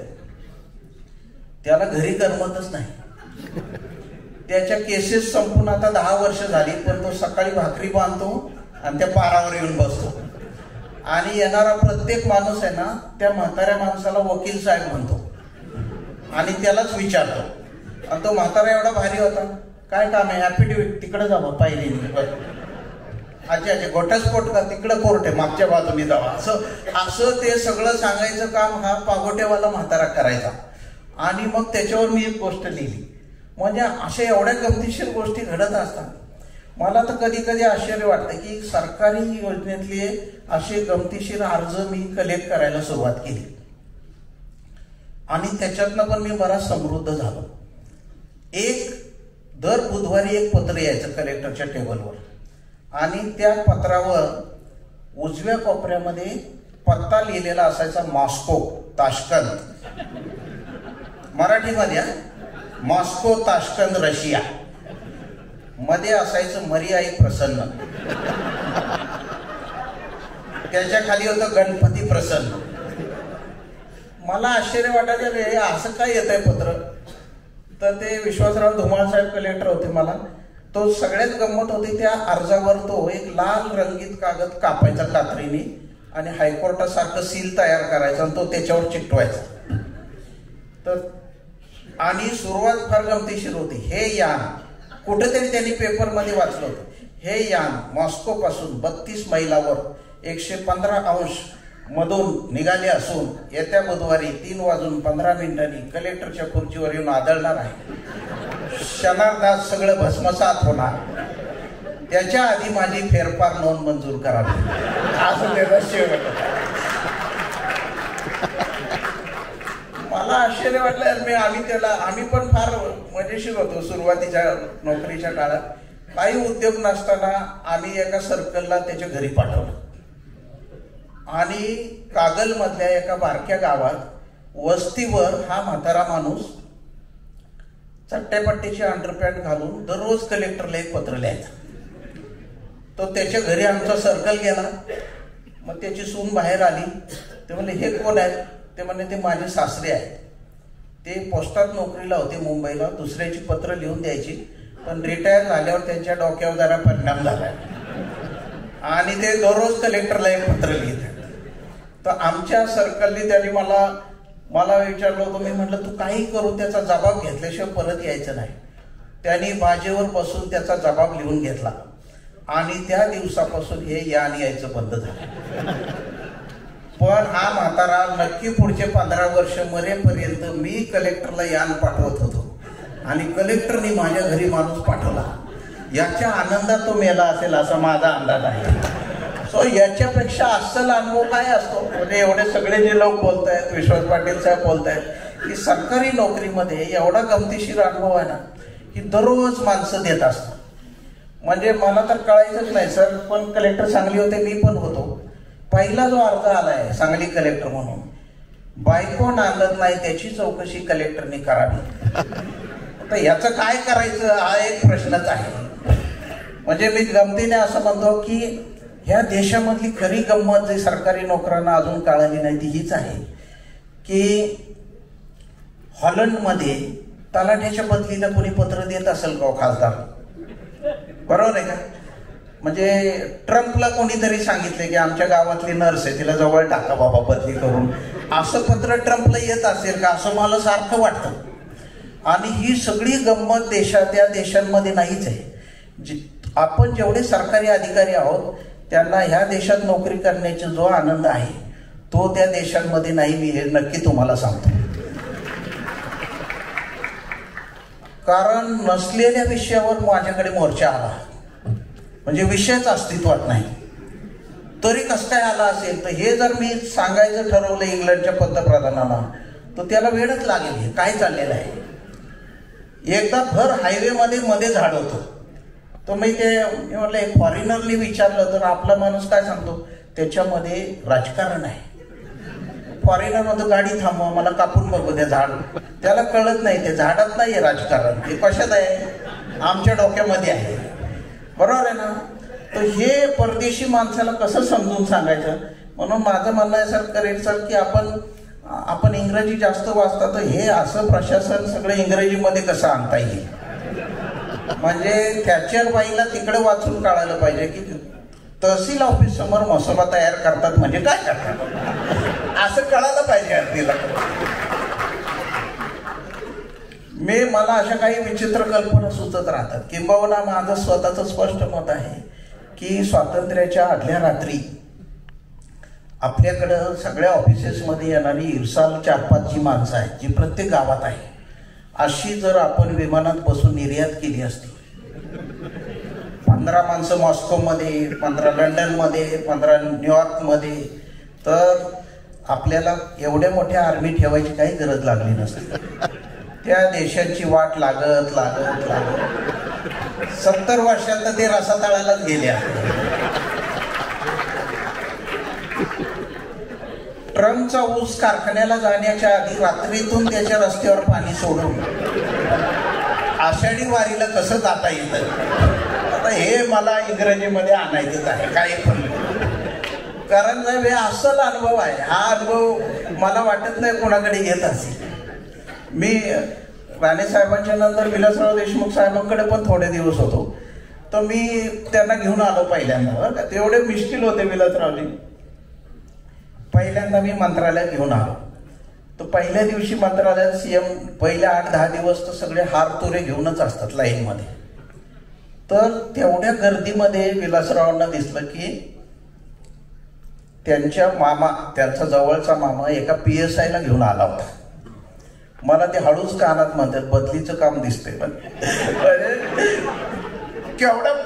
S6: त्याला घरी करमतच नाही, त्याच्या केसेस संपून आता 10 वर्ष झाली, पण तो सकाळी भाकरी बांधतो आणि त्या पारावर येऊन बसतो आणि येणारा प्रत्येक माणूस आहे ना त्या म्हाताऱ्या माणसाला वकील साहेब म्हणतो आणि त्यालाच विचारतो. आणि तो म्हातारा एवढा भारी होता, काय काम आहे, ॲफिडेव्हिट तिकडे जावं पायरीने, अच्छा घटस्फोट का तिकडं कोर्ट आहे मागच्या बाजूने जावा, असं ते सगळं सांगायचं काम हा पागोट्यावाला म्हातारा करायचा. आणि मग त्याच्यावर मी एक गोष्ट लिहिली. म्हणजे अशा एवढ्या गमतीशीर गोष्टी घडत असतात. मला तर कधी कधी आश्चर्य वाटतं की सरकारी योजनेतले असे गमतीशीर अर्ज मी कलेक्ट करायला सुरुवात केली आणि त्याच्यातनं पण मी बराच समृद्ध झालो. दर बुधवारी एक पत्र यायचं कलेक्टरच्या टेबलवर आणि त्या पत्रावर उजव्या कोपऱ्यामध्ये पत्ता लिहिलेला असायचा, मॉस्को ताश्कंद, मराठीमध्ये मॉस्को ताश्कंद रशिया, मध्ये असायचं मरियाई प्रसन्न, त्याच्या खाली होतं गणपती प्रसन्न. मला आश्चर्य वाटायचं रे असं काय येत आहे पत्र. तर ते विश्वासराव धुमाळ साहेब कलेक्टर होते, मला तो सगळ्यात गंमत होती त्या अर्जावर तो एक लाल रंगीत कागद कापायचा कात्रीने आणि हायकोर्टासारखं सील तयार करायचा आणि तो त्याच्यावर चिकटवायचा. तर आणि सुरुवात फार गमतीशीर होती. हे यान कुठेतरी त्यांनी पेपरमध्ये वाचलं होतं, हे यान मॉस्को पासून 32 मैलावर 115 अंश मधून निघाले असून येत्या बुधवारी 3:15 कलेक्टरच्या खुर्चीवर येऊन आदळणार आहे. क्षणार्धात सगळं भस्मसात होणार, त्याच्या आधी माझी फेरफार नोंद मंजूर करावी, असं ते रहस्य होतं. मला आश्चर्य वाटलं. आम्ही पण फार मजेशीर होतो सुरुवातीच्या नोकरीच्या काळात. काही उद्योग नसताना आम्ही एका सर्कलला त्याच्या घरी पाठवलं आणि कागल मधल्या एका बारक्या गावात वस्तीवर हा म्हातारा माणूस चट्ट्यापट्टीची अंडरपॅन्ट घालून दररोज कलेक्टरला एक पत्र लिहायचा. तो त्याच्या घरी आमचा सर्कल गेला. मग त्याची सून बाहेर आली. ते म्हणले हे कोण आहे. ते म्हणले ते माझे सासरे आहेत. ते पोस्टात नोकरीला होते मुंबईला, दुसऱ्याची पत्र लिहून द्यायची, पण रिटायर झाल्यावर त्यांच्या डोक्यावर जरा परिणाम झाला आणि ते दररोज कलेक्टरला एक पत्र लिहित. तर आमच्या सर्कलने त्यांनी मला विचारलं होतं. मी म्हटलं तू काही करू त्याचा जबाब घेतल्याशिवाय परत यायचं नाही. त्यांनी बाजेवर बसून त्याचा जबाब लिहून घेतला आणि त्या दिवसापासून हे यान यायचं बंद झालं. पण हा म्हातारा नक्की पुढचे 15 वर्ष मरेपर्यंत मी कलेक्टरला यान पाठवत होतो आणि कलेक्टरनी माझ्या घरी माणूस पाठवला. याच्या आनंदात तो मेला असेल असा माझा अंदाज आहे. सो याच्यापेक्षा अस्सल अनुभव काय असतो. म्हणजे एवढे सगळे जे लोक बोलतायत, विश्वास पाटील साहेब बोलतायत की सरकारी नोकरीमध्ये एवढा गमतीशीर अनुभव आहे ना की दररोज माणसं देत असतात. म्हणजे मला तर कळायचंच नाही सर, पण कलेक्टर सांगली होते, मी पण होतो. पहिला जो अर्ज आलाय सांगली कलेक्टर म्हणून, बायको नांदत नाही त्याची चौकशी कलेक्टरने करावी. तर याचं काय करायचं हा एक प्रश्नच आहे. म्हणजे मी गमतीने असं म्हणतो की ह्या देशामधली खरी गंमत जी सरकारी नोकरांना अजून कळाली नाही ती हीच आहे की हॉलंडमध्ये तलाठ्याच्या बदलीला कोणी पत्र देत असेल का खासदार? बरोबर आहे का? म्हणजे ट्रम्पला कोणीतरी सांगितले की आमच्या गावातली नर्स आहे तिला जवळ टाका बाबा बदली करून, असं पत्र ट्रम्पला येत असेल का असं मला सारखं वाटतं. आणि ही सगळी गंमत त्या देशांमध्ये नाहीच आहे. आपण जेवढे सरकारी अधिकारी आहोत त्यांना ह्या देशात नोकरी करण्याचा जो आनंद आहे तो त्या देशांमध्ये नाही, मी हे नक्की तुम्हाला सांगतो. कारण नसलेल्या विषयावर माझ्याकडे मोर्चा आला, म्हणजे विषयच अस्तित्वात नाही, तरी कसं काय आला असेल तर हे जर मी सांगायचं ठरवलं इंग्लंडच्या पंतप्रधानांना तर त्याला वेळच लागेल. हे काय चाललेलं आहे? एकदा भर हायवेमध्ये मध्ये झाड होतं, तर मी म्हटलं एक फॉरेनरनी विचारलं तर आपला माणूस काय सांगतो, त्याच्यामध्ये राजकारण आहे. फॉरेनर म्हणतो गाडी थांबवा मला कापून बघू द्या झाड. त्याला कळत नाही ते झाडात नाही राजकारण, ते कशात आहे, आमच्या डोक्यामध्ये आहे. बरोबर आहे ना? तर हे परदेशी माणसाला कसं समजून सांगायचं? म्हणून माझं म्हणणं आहे सर की आपण इंग्रजी जास्त वाचता तर हे असं प्रशासन सगळं इंग्रजीमध्ये कसं आणता येईल. म्हणजे थॅचर बाईला तिकडे वाचून काढायला पाहिजे की तहसील ऑफिस समोर मसोबा तयार करतात म्हणजे काय करतात असं कळायला पाहिजे तिला. मला अशा काही विचित्र कल्पना सुचत राहतात. किंबहुना माझं स्वतःचं स्पष्ट मत आहे की स्वातंत्र्याच्या आदल्या रात्री आपल्याकडं सगळ्या ऑफिसेसमध्ये येणारी इरसाल 4-5 जी माणसं आहेत जी प्रत्येक गावात आहे, अशी जर आपण विमानात बसून निर्यात केली असती, 15 माणसं मॉस्कोमध्ये, 15 लंडनमध्ये, 15 न्यूयॉर्कमध्ये, तर आपल्याला एवढ्या मोठ्या आर्मी ठेवायची काही गरज लागली नसती. त्या देशांची वाट लागत 70 वर्षात ते रसातळालाच गेल्या. ट्रम्पचा ऊस कारखान्याला जाण्याच्या आधी रात्रीतून त्याच्या रस्त्यावर पाणी सोडून आषाढी वारीला कसं जाता येतं, आता हे मला इंग्रजीमध्ये आणायचंच आहे काय पण. कारण हे असल अनुभव आहे. हा अनुभव मला वाटत नाही कोणाकडे येत असेल. मी राणे साहेबांच्या नंतर विलासराव देशमुख साहेबांकडे पण थोडे दिवस होतो, तर मी त्यांना घेऊन आलो पहिल्यांदा. तेवढे मिश्किल होते विलासरावजी. पहिल्यांदा मी मंत्रालयात घेऊन आलो तर पहिल्या दिवशी मंत्रालयात सीएम पहिल्या 8-10 दिवस तर सगळे हार तुरे घेऊनच असतात लाईनमध्ये. तर तेवढ्या गर्दीमध्ये विलासरावांना दिसलं की त्यांचा जवळचा मामा एका PSI ला घेऊन आला होता. मला ते हळूच कानात म्हणतात बदलीचं काम दिसतंय. पण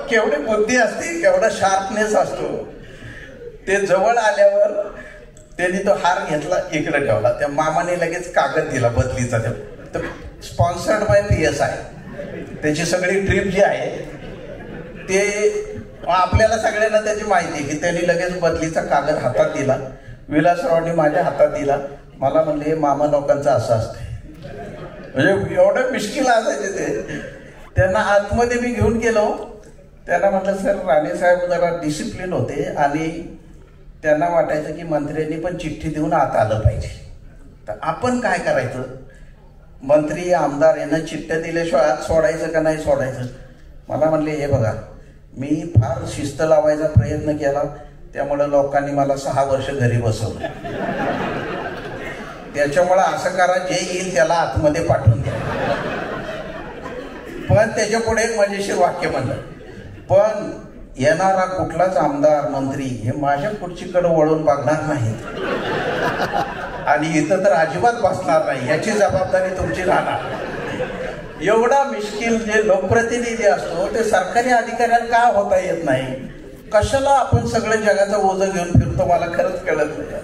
S6: केवढी बुद्धी असते, केवढा शार्पनेस असतो. ते जवळ आल्यावर त्यांनी तो हार घेतला इकडे ठेवला, त्या मामाने लगेच कागद दिला बदलीचा. तर स्पॉन्सर्ड बाय PSI, त्याची सगळी ट्रिप जी आहे ते आपल्याला सगळ्यांना त्याची माहिती आहे की त्यांनी लगेच बदलीचा कागद हातात दिला. विलासरावांनी माझ्या हातात दिला. मला म्हणले हे मामा लोकांचं असं असतंय. म्हणजे एवढं मिश्किल असायचे ते. त्यांना आतमध्ये मी घेऊन गेलो. त्यांना म्हटलं सर राणे साहेब जरा डिसिप्लिन होते आणि त्यांना वाटायचं की मंत्र्यांनी पण चिठ्ठी देऊन आत आलं पाहिजे. तर आपण काय करायचं, मंत्री आमदार यांना चिठ्ठ्या दिल्याशिवाय आत सोडायचं का नाही सोडायचं. मला म्हणले हे बघा मी फार शिस्त लावायचा प्रयत्न केला, त्यामुळे लोकांनी मला 6 वर्ष घरी बसवलं. त्याच्यामुळे असं करा जे येईल त्याला आतमध्ये पाठवून द्या. पण त्याच्या पुढे एक मजेशीर वाक्य म्हणलं, पण येणारा कुठलाच आमदार मंत्री हे माझ्या खुर्चीकडे वळून बघणार नाहीत आणि इथं तर अजिबात बसणार नाही, याची जबाबदारी तुमची राहणार. एवढा मिश्किल जे लोकप्रतिनिधी असतो ते सरकारी अधिकाऱ्यांना का होता येत नाही? कशाला आपण सगळे जगाचं ओझं घेऊन फिरतो मला खरंच कळत नाही.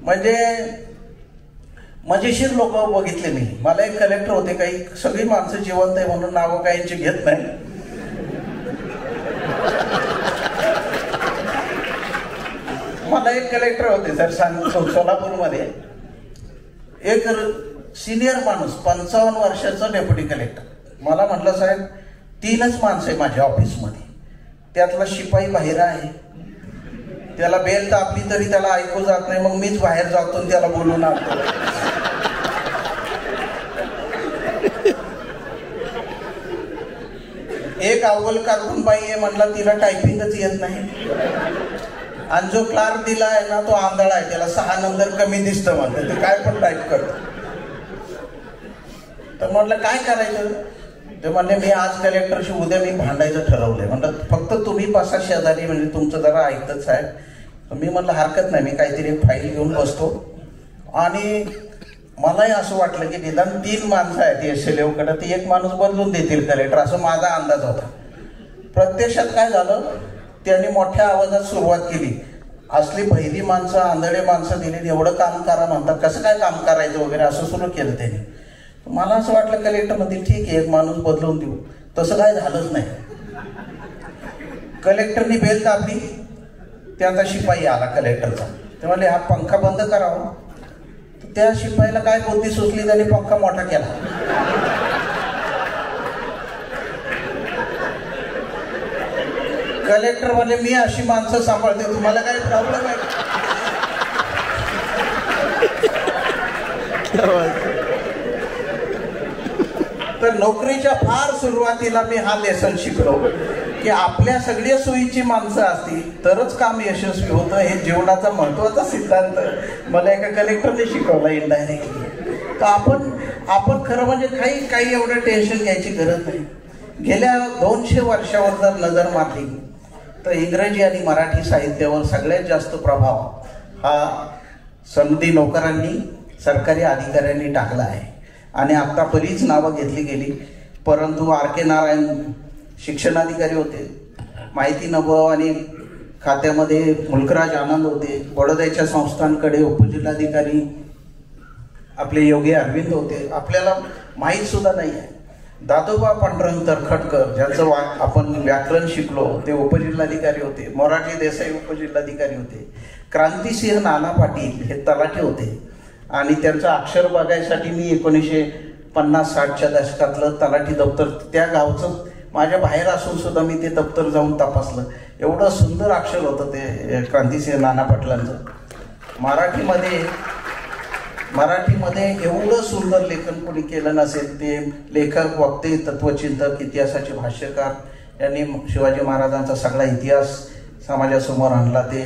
S6: म्हणजे मजेशीर लोक बघितले मी. मला एक कलेक्टर होते, काही सगळी माणसं जिवंत आहे म्हणून नावं काहींची घेत नाही. मला एक कलेक्टर होते सर सोलापूरमध्ये, एक सिनियर माणूस 55 वर्षाचा डेप्युटी कलेक्टर. मला म्हटलं साहेब 3च माणसं आहे माझ्या ऑफिसमध्ये, त्यातला शिपाई बाहेर आहे, त्याला बेल तापली तरी त्याला ऐकू जात नाही, मग मीच बाहेर जातो आणि त्याला बोलून आणतो. एक अव्वल कारकून बाई आहे म्हणला, तिला टायपिंगच येत नाही, आणि जो क्लार्क दिला आहे ना तो आंधळा आहे, त्याला 6 नंबर कमी दिसतं म्हणलं, ते काय पण टाईप करतो. तर म्हटलं काय करायचं, ते म्हणले मी आज कलेक्टरशी उद्या मी भांडायचं ठरवलंय. म्हणलं फक्त तुम्ही बसा शेजारी, म्हणजे तुमचं जरा ऐकतच आहे. मी म्हटलं हरकत नाही, मी काहीतरी एक फाईल घेऊन बसतो. आणि मलाही असं वाटलं की निदान 3 माणसं आहेत SLO कडे, ती एक माणूस बदलून देतील कलेक्टर, असं माझा अंदाज होता. प्रत्यक्षात काय झालं, त्यांनी मोठ्या आवाजात सुरुवात केली, असली पहिली माणसं आंधळे माणसं दिली, एवढं काम करा म्हणतात, कसं काय काम करायचं वगैरे असं सुरू केलं त्यांनी. मला असं वाटलं कलेक्टर मध्ये ठीक आहे एक माणूस बदलून देऊ, तसं काय झालंच नाही. कलेक्टरनी बेल दाबली, त्याचा शिपाई आला कलेक्टरचा, ते म्हणले हा पंखा बंद करावा. त्या शिपाईला काय बुद्धी सुचली, त्याने पंखा मोठा केला. कलेक्टर म्हणले मी अशी माणसं सांभाळते, तुम्हाला काही प्रॉब्लेम आहे? तर नोकरीच्या फार सुरुवातीला मी हा लेसन शिकलो की आपल्या सगळ्या सोयीची माणसं असतील तरच काम यशस्वी होतं, हे जीवनाचा महत्वाचा सिद्धांत मला एका कलेक्टरने शिकवला इनडायरेक्टली. तर आपण खरं म्हणजे काही एवढं टेन्शन घ्यायची गरज नाही. गेल्या 200 वर्षावर जर नजर मारली तर इंग्रजी आणि मराठी साहित्यावर सगळ्यात जास्त प्रभाव हा सनदी नोकरांनी, सरकारी अधिकाऱ्यांनी टाकला आहे. आणि आता बरीच नावं घेतली गेली, परंतु RK नारायण शिक्षणाधिकारी होते, माहिती नभो आणि खात्यामध्ये मुलकराज आनंद होते, बडोद्याच्या संस्थांकडे उपजिल्हाधिकारी आपले योगी अरविंद होते, आपल्याला माहीत सुद्धा नाही आहे. दादोबा पांडुरंग तरखडकर ज्यांचं आपण व्याकरण शिकलो ते उपजिल्हाधिकारी होते, मोरारजी देसाई उपजिल्हाधिकारी होते, क्रांतिसिंह नाना पाटील हे तलाठी होते. आणि त्यांचं अक्षर बघायसाठी मी 1950-60च्या दशकातलं तलाठी दप्तर त्या गावचं माझ्या बाहेर असून सुद्धा मी ते दप्तर जाऊन तपासलं. एवढं सुंदर अक्षर होतं ते क्रांतिसिंह नाना पाटलांचं. मराठीमध्ये एवढं सुंदर लेखन कोणी केलं नसेल. ते लेखक, वक्ते, तत्वचिंतक, इतिहासाचे भाष्यकार यांनी शिवाजी महाराजांचा सगळा इतिहास समाजासमोर आणला. ते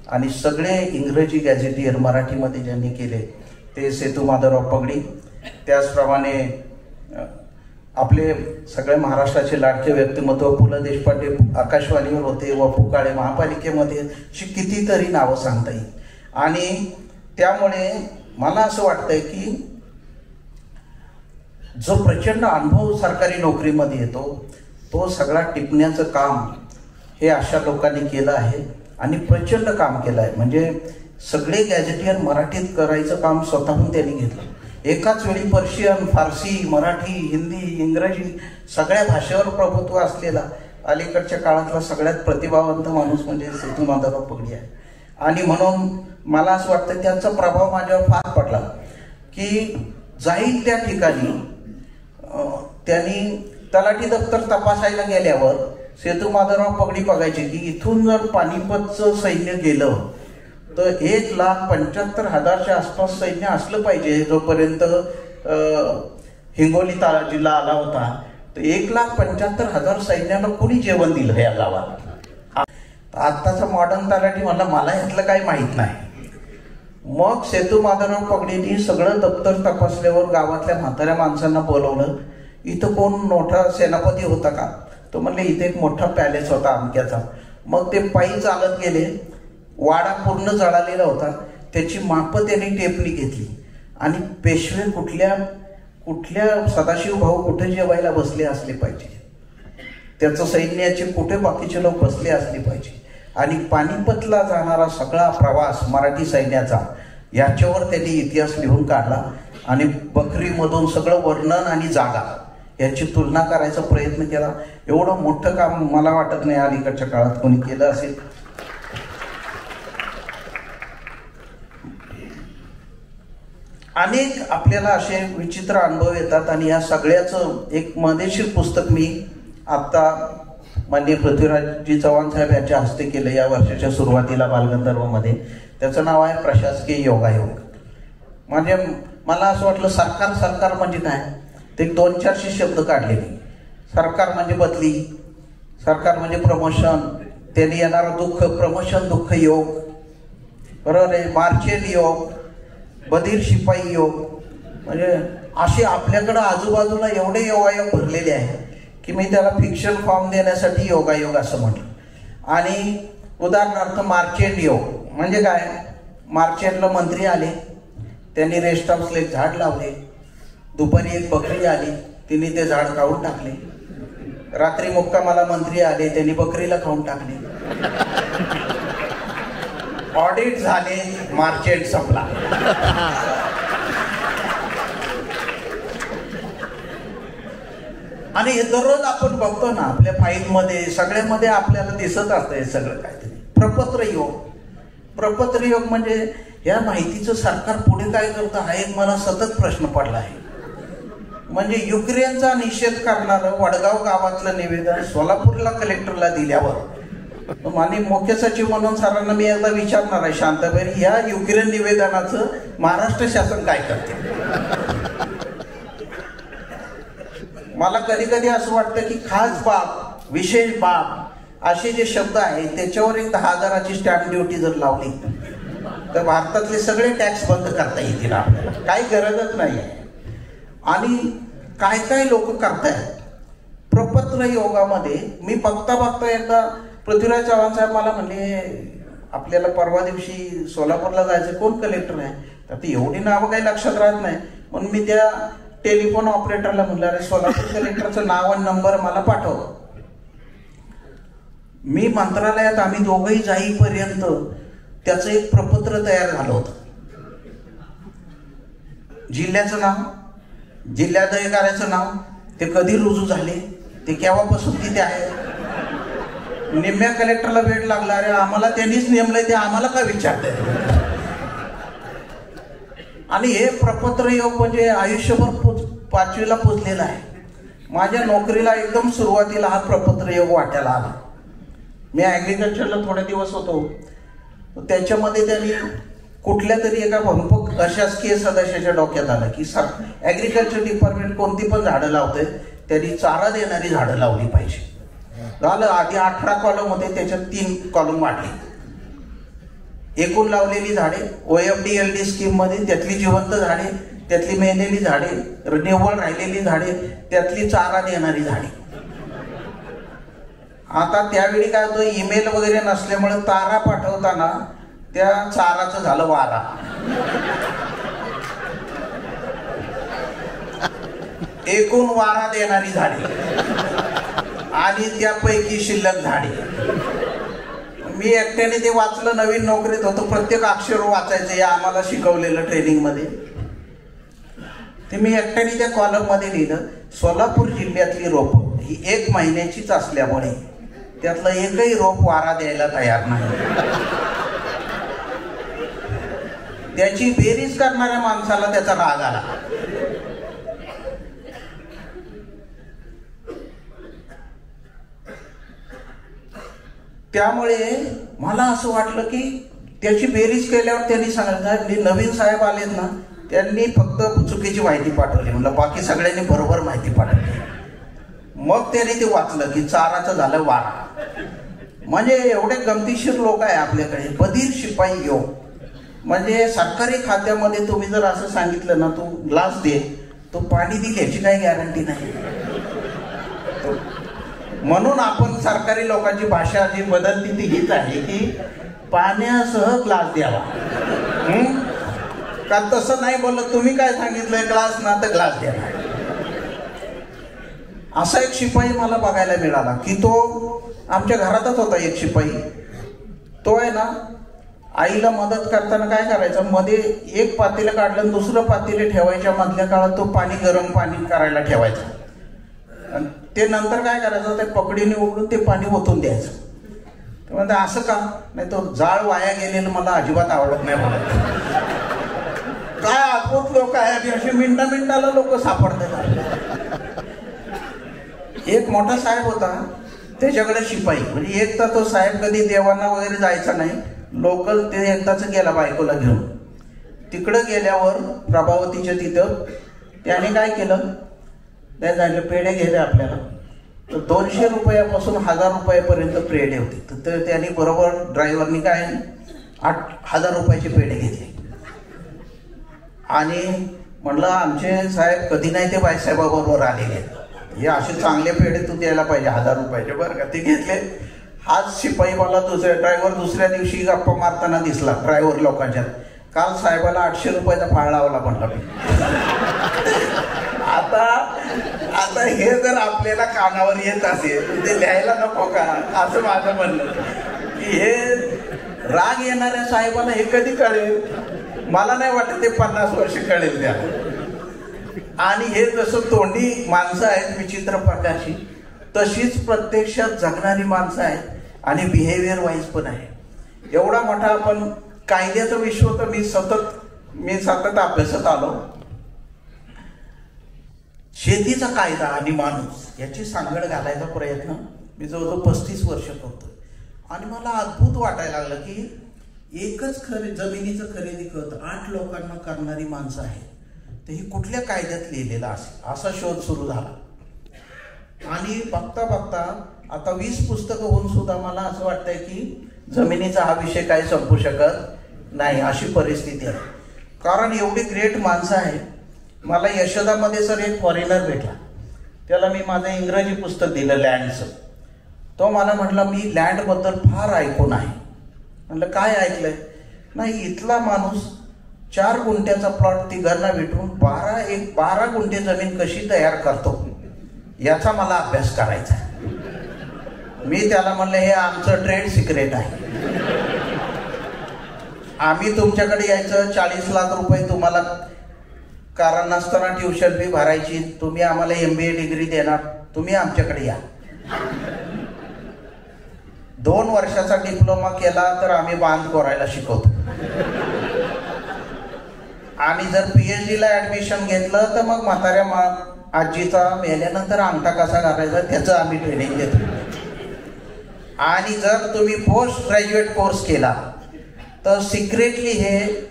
S6: आणि सगळे इंग्रजी गॅझेटियर मराठीमध्ये ज्यांनी केले ते सेतू माधवराव पगडी. त्याचप्रमाणे आपले सगळे महाराष्ट्राचे लाडके व्यक्तिमत्व पु ल देशपांडे आकाशवाणीवर होते, वपू काळे महापालिकेमध्ये, कितीतरी नावं सांगता येईल. आणि त्यामुळे मला असं वाटतंय की जो प्रचंड अनुभव सरकारी नोकरीमध्ये येतो तो सगळा टिपण्याचं काम हे अशा लोकांनी केलं आहे आणि प्रचंड काम केलं आहे. म्हणजे सगळे गॅझेटियर मराठीत करायचं काम स्वतःहून त्यांनी घेतलं. एकाच वेळी पर्शियन, फारसी, मराठी, हिंदी, इंग्रजी सगळ्या भाषेवर प्रभुत्व असलेला अलीकडच्या काळातला सगळ्यात प्रतिभावंत माणूस म्हणजे सेतू माधवराव पगडी आहे. आणि म्हणून मला असं वाटतं त्यांचा प्रभाव माझ्यावर फार पडला की जाईल त्या ठिकाणी त्यांनी तलाठी दप्तर तपासायला गेल्यावर सेतू माधवराव पगडी बघायचे की इथून जर पानिपतचं सैन्य गेलं तर 1,75,000च्या आसपास सैन्य असलं पाहिजे. जोपर्यंत हिंगोली जिल्हा आला होता तर 1,75,000 सैन्याला कुणी जेवण दिलं या गावात. आत्ताचा मॉडर्न तलाठी म्हणला मला यातलं काही माहीत नाही. मग सेतू माधवराव पगडींनी सगळं दप्तर तपासल्यावर गावातल्या म्हाताऱ्या माणसांना बोलवलं. इथं कोण मोठा सेनापती होता का? तो म्हणले इथे एक मोठा पॅलेस होता अमक्याचा. मग ते पायी चालत गेले. वाडा पूर्ण जळालेला होता. त्याची मापं त्यांनी टेपली घेतली आणि पेशवे कुठल्या सदाशिव भाऊ कुठे जेवायला बसले असले पाहिजे, त्याचं सैन्याचे कुठे बाकीचे लोक बसले असले पाहिजे. आणि पानिपतला जाणारा सगळा प्रवास मराठी सैन्याचा याच्यावर त्यांनी इतिहास लिहून काढला. आणि बकरीमधून सगळं वर्णन आणि जागा याची तुलना करायचा प्रयत्न केला. एवढं मोठं काम मला वाटत नाही अलीकडच्या काळात कोणी केलं असेल. अनेक आपल्याला असे विचित्र अनुभव येतात आणि या सगळ्याचं एक मजेशीर पुस्तक मी आत्ता माननीय पृथ्वीराजजी चव्हाण साहेब यांच्या हस्ते केलं या वर्षाच्या सुरुवातीला बालगंधर्वमध्ये. त्याचं नाव आहे प्रशासकीय योगायोग. म्हणजे मला असं वाटलं सरकार म्हणजे काय, ते 200-400 शब्द काढले मी. सरकार म्हणजे बदली, सरकार म्हणजे प्रमोशन, त्यांनी येणारं दुःख, प्रमोशन दुःख योग, बरोबर आहे, मार्चेल योग, बधीर शिपाई योग. म्हणजे असे आपल्याकडं आजूबाजूला एवढे योगायोग भरलेले आहे की मी त्याला फिक्शन फॉर्म देण्यासाठी योगायोग असं म्हटलं. आणि उदाहरणार्थ मार्चेंट योग म्हणजे काय, मार्चेंटला मंत्री आले, त्यांनी रेस्ट हाऊसला एक झाड लावले, दुपारी एक बकरी आली, तिने ते झाड खाऊन टाकले. रात्री मुक्कामाला मंत्री आले, त्यांनी बकरीला खाऊन टाकले. ऑडिट झाले, मार्चेंट संपला. आणि हे दररोज आपण बघतो ना आपल्या फाईलमध्ये, सगळ्यामध्ये आपल्याला दिसत असतं हे सगळं काहीतरी. प्रपत्र योग, प्रपत्र योग म्हणजे या माहितीचं सरकार पुढे काय करतं हा एक मला सतत प्रश्न पडला आहे. म्हणजे युक्रेनचा निषेध करणारं वडगाव गावातलं निवेदन सोलापूरला कलेक्टरला दिल्यावर माननीय मुख्य सचिव म्हणून सरांना मी एकदा विचारणार आहे शांताबाई, या युक्रेन निवेदनाचं महाराष्ट्र शासन काय करते. मला कधी कधी असं वाटतं की खास बाब, विशेष बाब असे जे शब्द आहेत त्याच्यावर एक 10,000ची स्टॅम्प ड्युटी जर लावली तर भारतातले सगळे टॅक्स बंद करता येतील आपल्याला, काही गरजच नाही आहे. आणि काय काय लोक करतायत प्रपत्र योगामध्ये. मी बघता एकदा पृथ्वीराज चव्हाण साहेब मला म्हणले आपल्याला परवा दिवशी सोलापूरला जायचं, कोण कलेक्टर आहे, तर ती एवढी नावं काही लक्षात राहत नाही. म्हणून मी त्या टेलिफोन ऑपरेटरला म्हणलं अरे सोलापूर कलेक्टरचं नाव आणि नंबर मला पाठव. मी मंत्रालयात आम्ही दोघंही जाईपर्यंत त्याचं एक प्रपत्र तयार झालं होतं. जिल्ह्याचं नाव, जिल्हाधिकाऱ्याचं नाव, ते कधी रुजू झाले, ते केव्हापासून तिथे आहे. निम्म्या कलेक्टरला भेट लागला, अरे आम्हाला त्यांनीच नेमलंय ते आम्हाला का विचारतंय. आणि हे प्रपत्र योग म्हणजे आयुष्यभर 5वीला पोचलेला आहे. माझ्या नोकरीला एकदम सुरुवातीला हा प्रपत्र योग वाटायला आला. मी ॲग्रिकल्चरला थोडे दिवस होतो, त्याच्यामध्ये त्यांनी कुठल्या तरी एका प्रमुख अशासकीय सदस्याच्या डोक्यात आलं की ॲग्रिकल्चर डिपार्टमेंट कोणती पण झाडं लावते त्यांनी चारा देणारी झाडं लावली पाहिजे. झालं, आधी 18 कॉलम होते, त्याच्यात 3 कॉलम वाढले. एकूण लावलेली झाडे OFDLD स्कीम मध्ये त्यातली जिवंत झाडे, त्यातली मेलेली झाडे, निव्वळ राहिलेली झाडे, त्यातली चारा देणारी झाडे. आता त्यावेळी काय होतं, ईमेल वगैरे नसल्यामुळे तारा पाठवताना त्या चाराचं झालं वारा. एकूण वारा देणारी झाडे आणि त्यापैकी शिल्लक झाडे. मी एकट्याने ते वाचलं, नवीन नोकरीत होतो, प्रत्येक अक्षर वाचायचं या आम्हाला शिकवलेलं ट्रेनिंग मध्ये. ते मी एकट्याने त्या कॉलम मध्ये लिहिलं, सोलापूर जिल्ह्यातली रोप ही 1 महिन्याचीच असल्यामुळे त्यातलं एकही रोप वारा द्यायला तयार नाही. त्याची बेरीज करणाऱ्या माणसाला त्याचा राग आला. त्यामुळे मला असं वाटलं की त्याची बेरीज केल्यावर त्यांनी सांगितलं, नवीन साहेब आलेत ना त्यांनी फक्त चुकीची माहिती पाठवली. म्हणलं बाकी सगळ्यांनी बरोबर माहिती पाठवली. मग त्यांनी ते वाचलं की चाराचं झालं वारा. म्हणजे एवढे गमतीशीर लोक आहे आपल्याकडे. बधीर शिपाई योग म्हणजे सरकारी खात्यामध्ये तुम्ही जर असं सांगितलं ना तू ग्लास दे, तो पाणी देईल याची काही गॅरंटी नाही. म्हणून आपण सरकारी लोकांची भाषा जी बदलती ती हीच आहे की पाण्यासह ग्लास द्यावा. का तसं नाही बोललं, तुम्ही काय सांगितलंय ग्लास ना तर ग्लास द्यावा. असा एक शिपाई मला बघायला मिळाला की तो आमच्या घरातच होता. एक शिपाई तो आहे ना आईला मदत करताना काय करायचं, मध्ये एक पातेलं काढलं आणि दुसरं पातेलं ठेवायच्या मधल्या काळात तो पाणी गरम पाणी करायला ठेवायचं. आणि ते नंतर काय करायचं, ते पकडीने उघडून ते पाणी ओतून द्यायचं. ते म्हणते असं का नाही, तो जाळ वाया गेलेलं मला अजिबात आवडत नाही म्हणत. काय अद्भुत लोक आहेत असे, मिनिटाला लोक सापडतात. एक मोठा साहेब होता, त्याच्याकडे शिपाई, म्हणजे एक तर तो साहेब कधी देवांना वगैरे जायचा नाही, लोकल ते एकदाच गेला बायकोला घेऊन. तिकडं गेल्यावर प्रभावतीच्या तिथं त्याने काय केलं, त्या जायला पेढे घ्यायचे आपल्याला, तर 200 रुपयापासून 1000 रुपयापर्यंत पेढे होते. तर त्याने बरोबर ड्रायव्हरनी काय 8000 रुपयाचे पेढे घेतले. आणि म्हणलं आमचे साहेब कधी नाही ते बाईसाहेबाबरोबर आलेले, हे असे चांगले पेढे तू द्यायला पाहिजे 1000 रुपयाचे, बरं का. ते घेतले. हाच शिपाई मला ड्रायव्हर दुसऱ्या दिवशी गप्पा मारताना दिसला ड्रायव्हर लोकांच्यात. काल साहेबाला 800 रुपयाचा फाळ लावला म्हणला मी. आता हे जर आपल्याला कानावर येत असेल ते लिहायला नको का, असं माझं म्हणणं. की हे राग येणाऱ्या साहेबाला हे कधी कळेल, मला नाही वाटत ते 50 वर्ष कळेल त्या. आणि हे जसं तोंडी माणसं आहेत विचित्र प्रकारची, तशीच प्रत्यक्षात जगणारी माणसं आहेत आणि बिहेवियर वाईज पण आहे. एवढा मोठा आपण कायद्याचं विश्व तर मी सतत अभ्यासत आलो. शेतीचा कायदा आणि माणूस याची सांगड घालायचा प्रयत्न मी जवळजवळ 35 वर्ष करतोय. आणि मला अद्भुत वाटायला लागलं की एकच जमिनीचं खरेदी खत 8 लोकांना करणारी माणसं आहेत, तर ही कुठल्या कायद्यात लिहिलेलं असेल, असा शोध सुरू झाला. आणि बघता बघता आता 20 पुस्तकं होऊन सुद्धा मला असं वाटतंय की जमिनीचा हा विषय काही संपू शकत नाही, अशी परिस्थिती आहे. कारण एवढी ग्रेट माणसं आहेत. मला यशोदामध्ये सर एक फॉरेनर भेटला, त्याला मी माझं इंग्रजी पुस्तक दिलं लँडचं. तो मला म्हटला मी लँडबद्दल फार ऐकून आहे. म्हटलं काय ऐकलंय? नाही, इथला माणूस 4 गुंठ्याचा प्लॉट तिघांना भेटून 12 गुंठे जमीन कशी तयार करतो याचा मला अभ्यास करायचा. मी त्याला म्हणलं हे आमचं ट्रेड सिक्रेट आहे. आम्ही तुमच्याकडे यायचं, 40 लाख रुपये तुम्हाला कारण नसताना ट्युशन फी भरायची, तुम्ही आम्हाला MBA डिग्री देणार, तुम्ही आमच्याकडे या. 2 वर्षाचा डिप्लोमा केला तर आम्ही बांध कोरायला शिकवतो. आणि जर PhD ला ऍडमिशन घेतलं तर मग म्हाताऱ्या आजीचा मेल्यानंतर अंगठा कसा घालायचा त्याचं आम्ही ट्रेनिंग देतो. आणि जर तुम्ही पोस्ट ग्रॅज्युएट कोर्स केला तर सिक्रेटली हे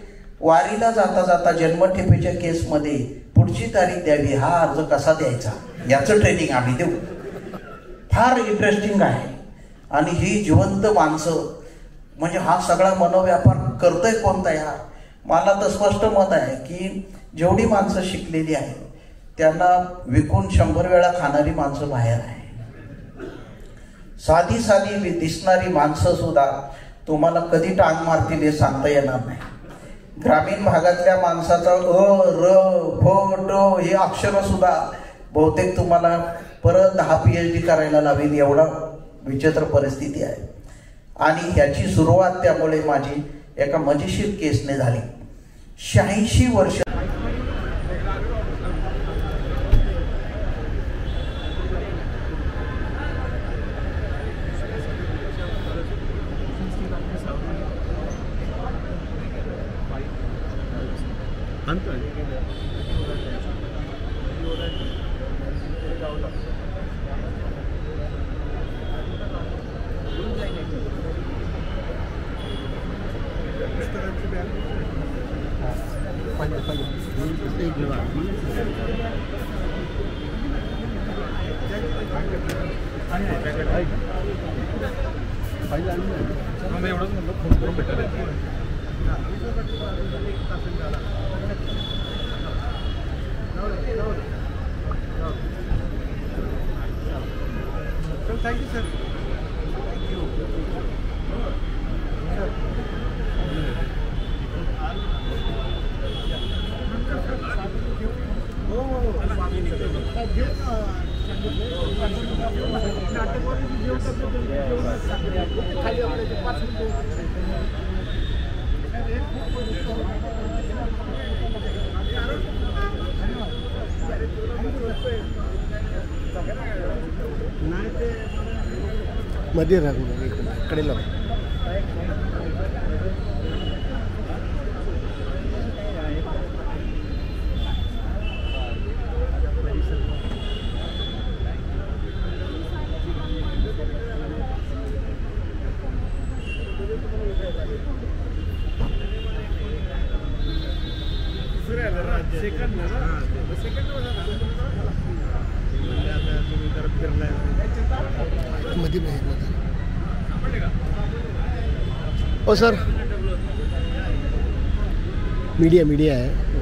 S6: वारीला जाता जाता जन्मठेपेच्या केसमध्ये पुढची तारीख द्यावी, हा अर्ज कसा द्यायचा याचं ट्रेनिंग आम्ही देऊ. फार इंटरेस्टिंग आहे. आणि ही जिवंत माणसं, म्हणजे हा सगळा मनोव्यापार करतोय कोण तयार? मला तर स्पष्ट मत आहे की जेवढी माणसं शिकलेली आहेत त्यांना विकून 100 वेळा खाणारी माणसं बाहेर आहे. साधी दिसणारी माणसं सुद्धा तुम्हाला कधी टांग मारतील हे सांगता येणार नाही. ग्रामीण भागातल्या माणसाचा र फ ट हे अक्षरं सुद्धा बहुतेक तुम्हाला परत 10 PhD करायला लावेल, एवढा विचित्र परिस्थिती आहे. आणि ह्याची सुरुवात त्यामुळे माझी एका मजेशीर केसने झाली. 86 वर्ष
S7: मध्ये राहून इकडे लाव. मध्ये ओ सर मीडिया आहे.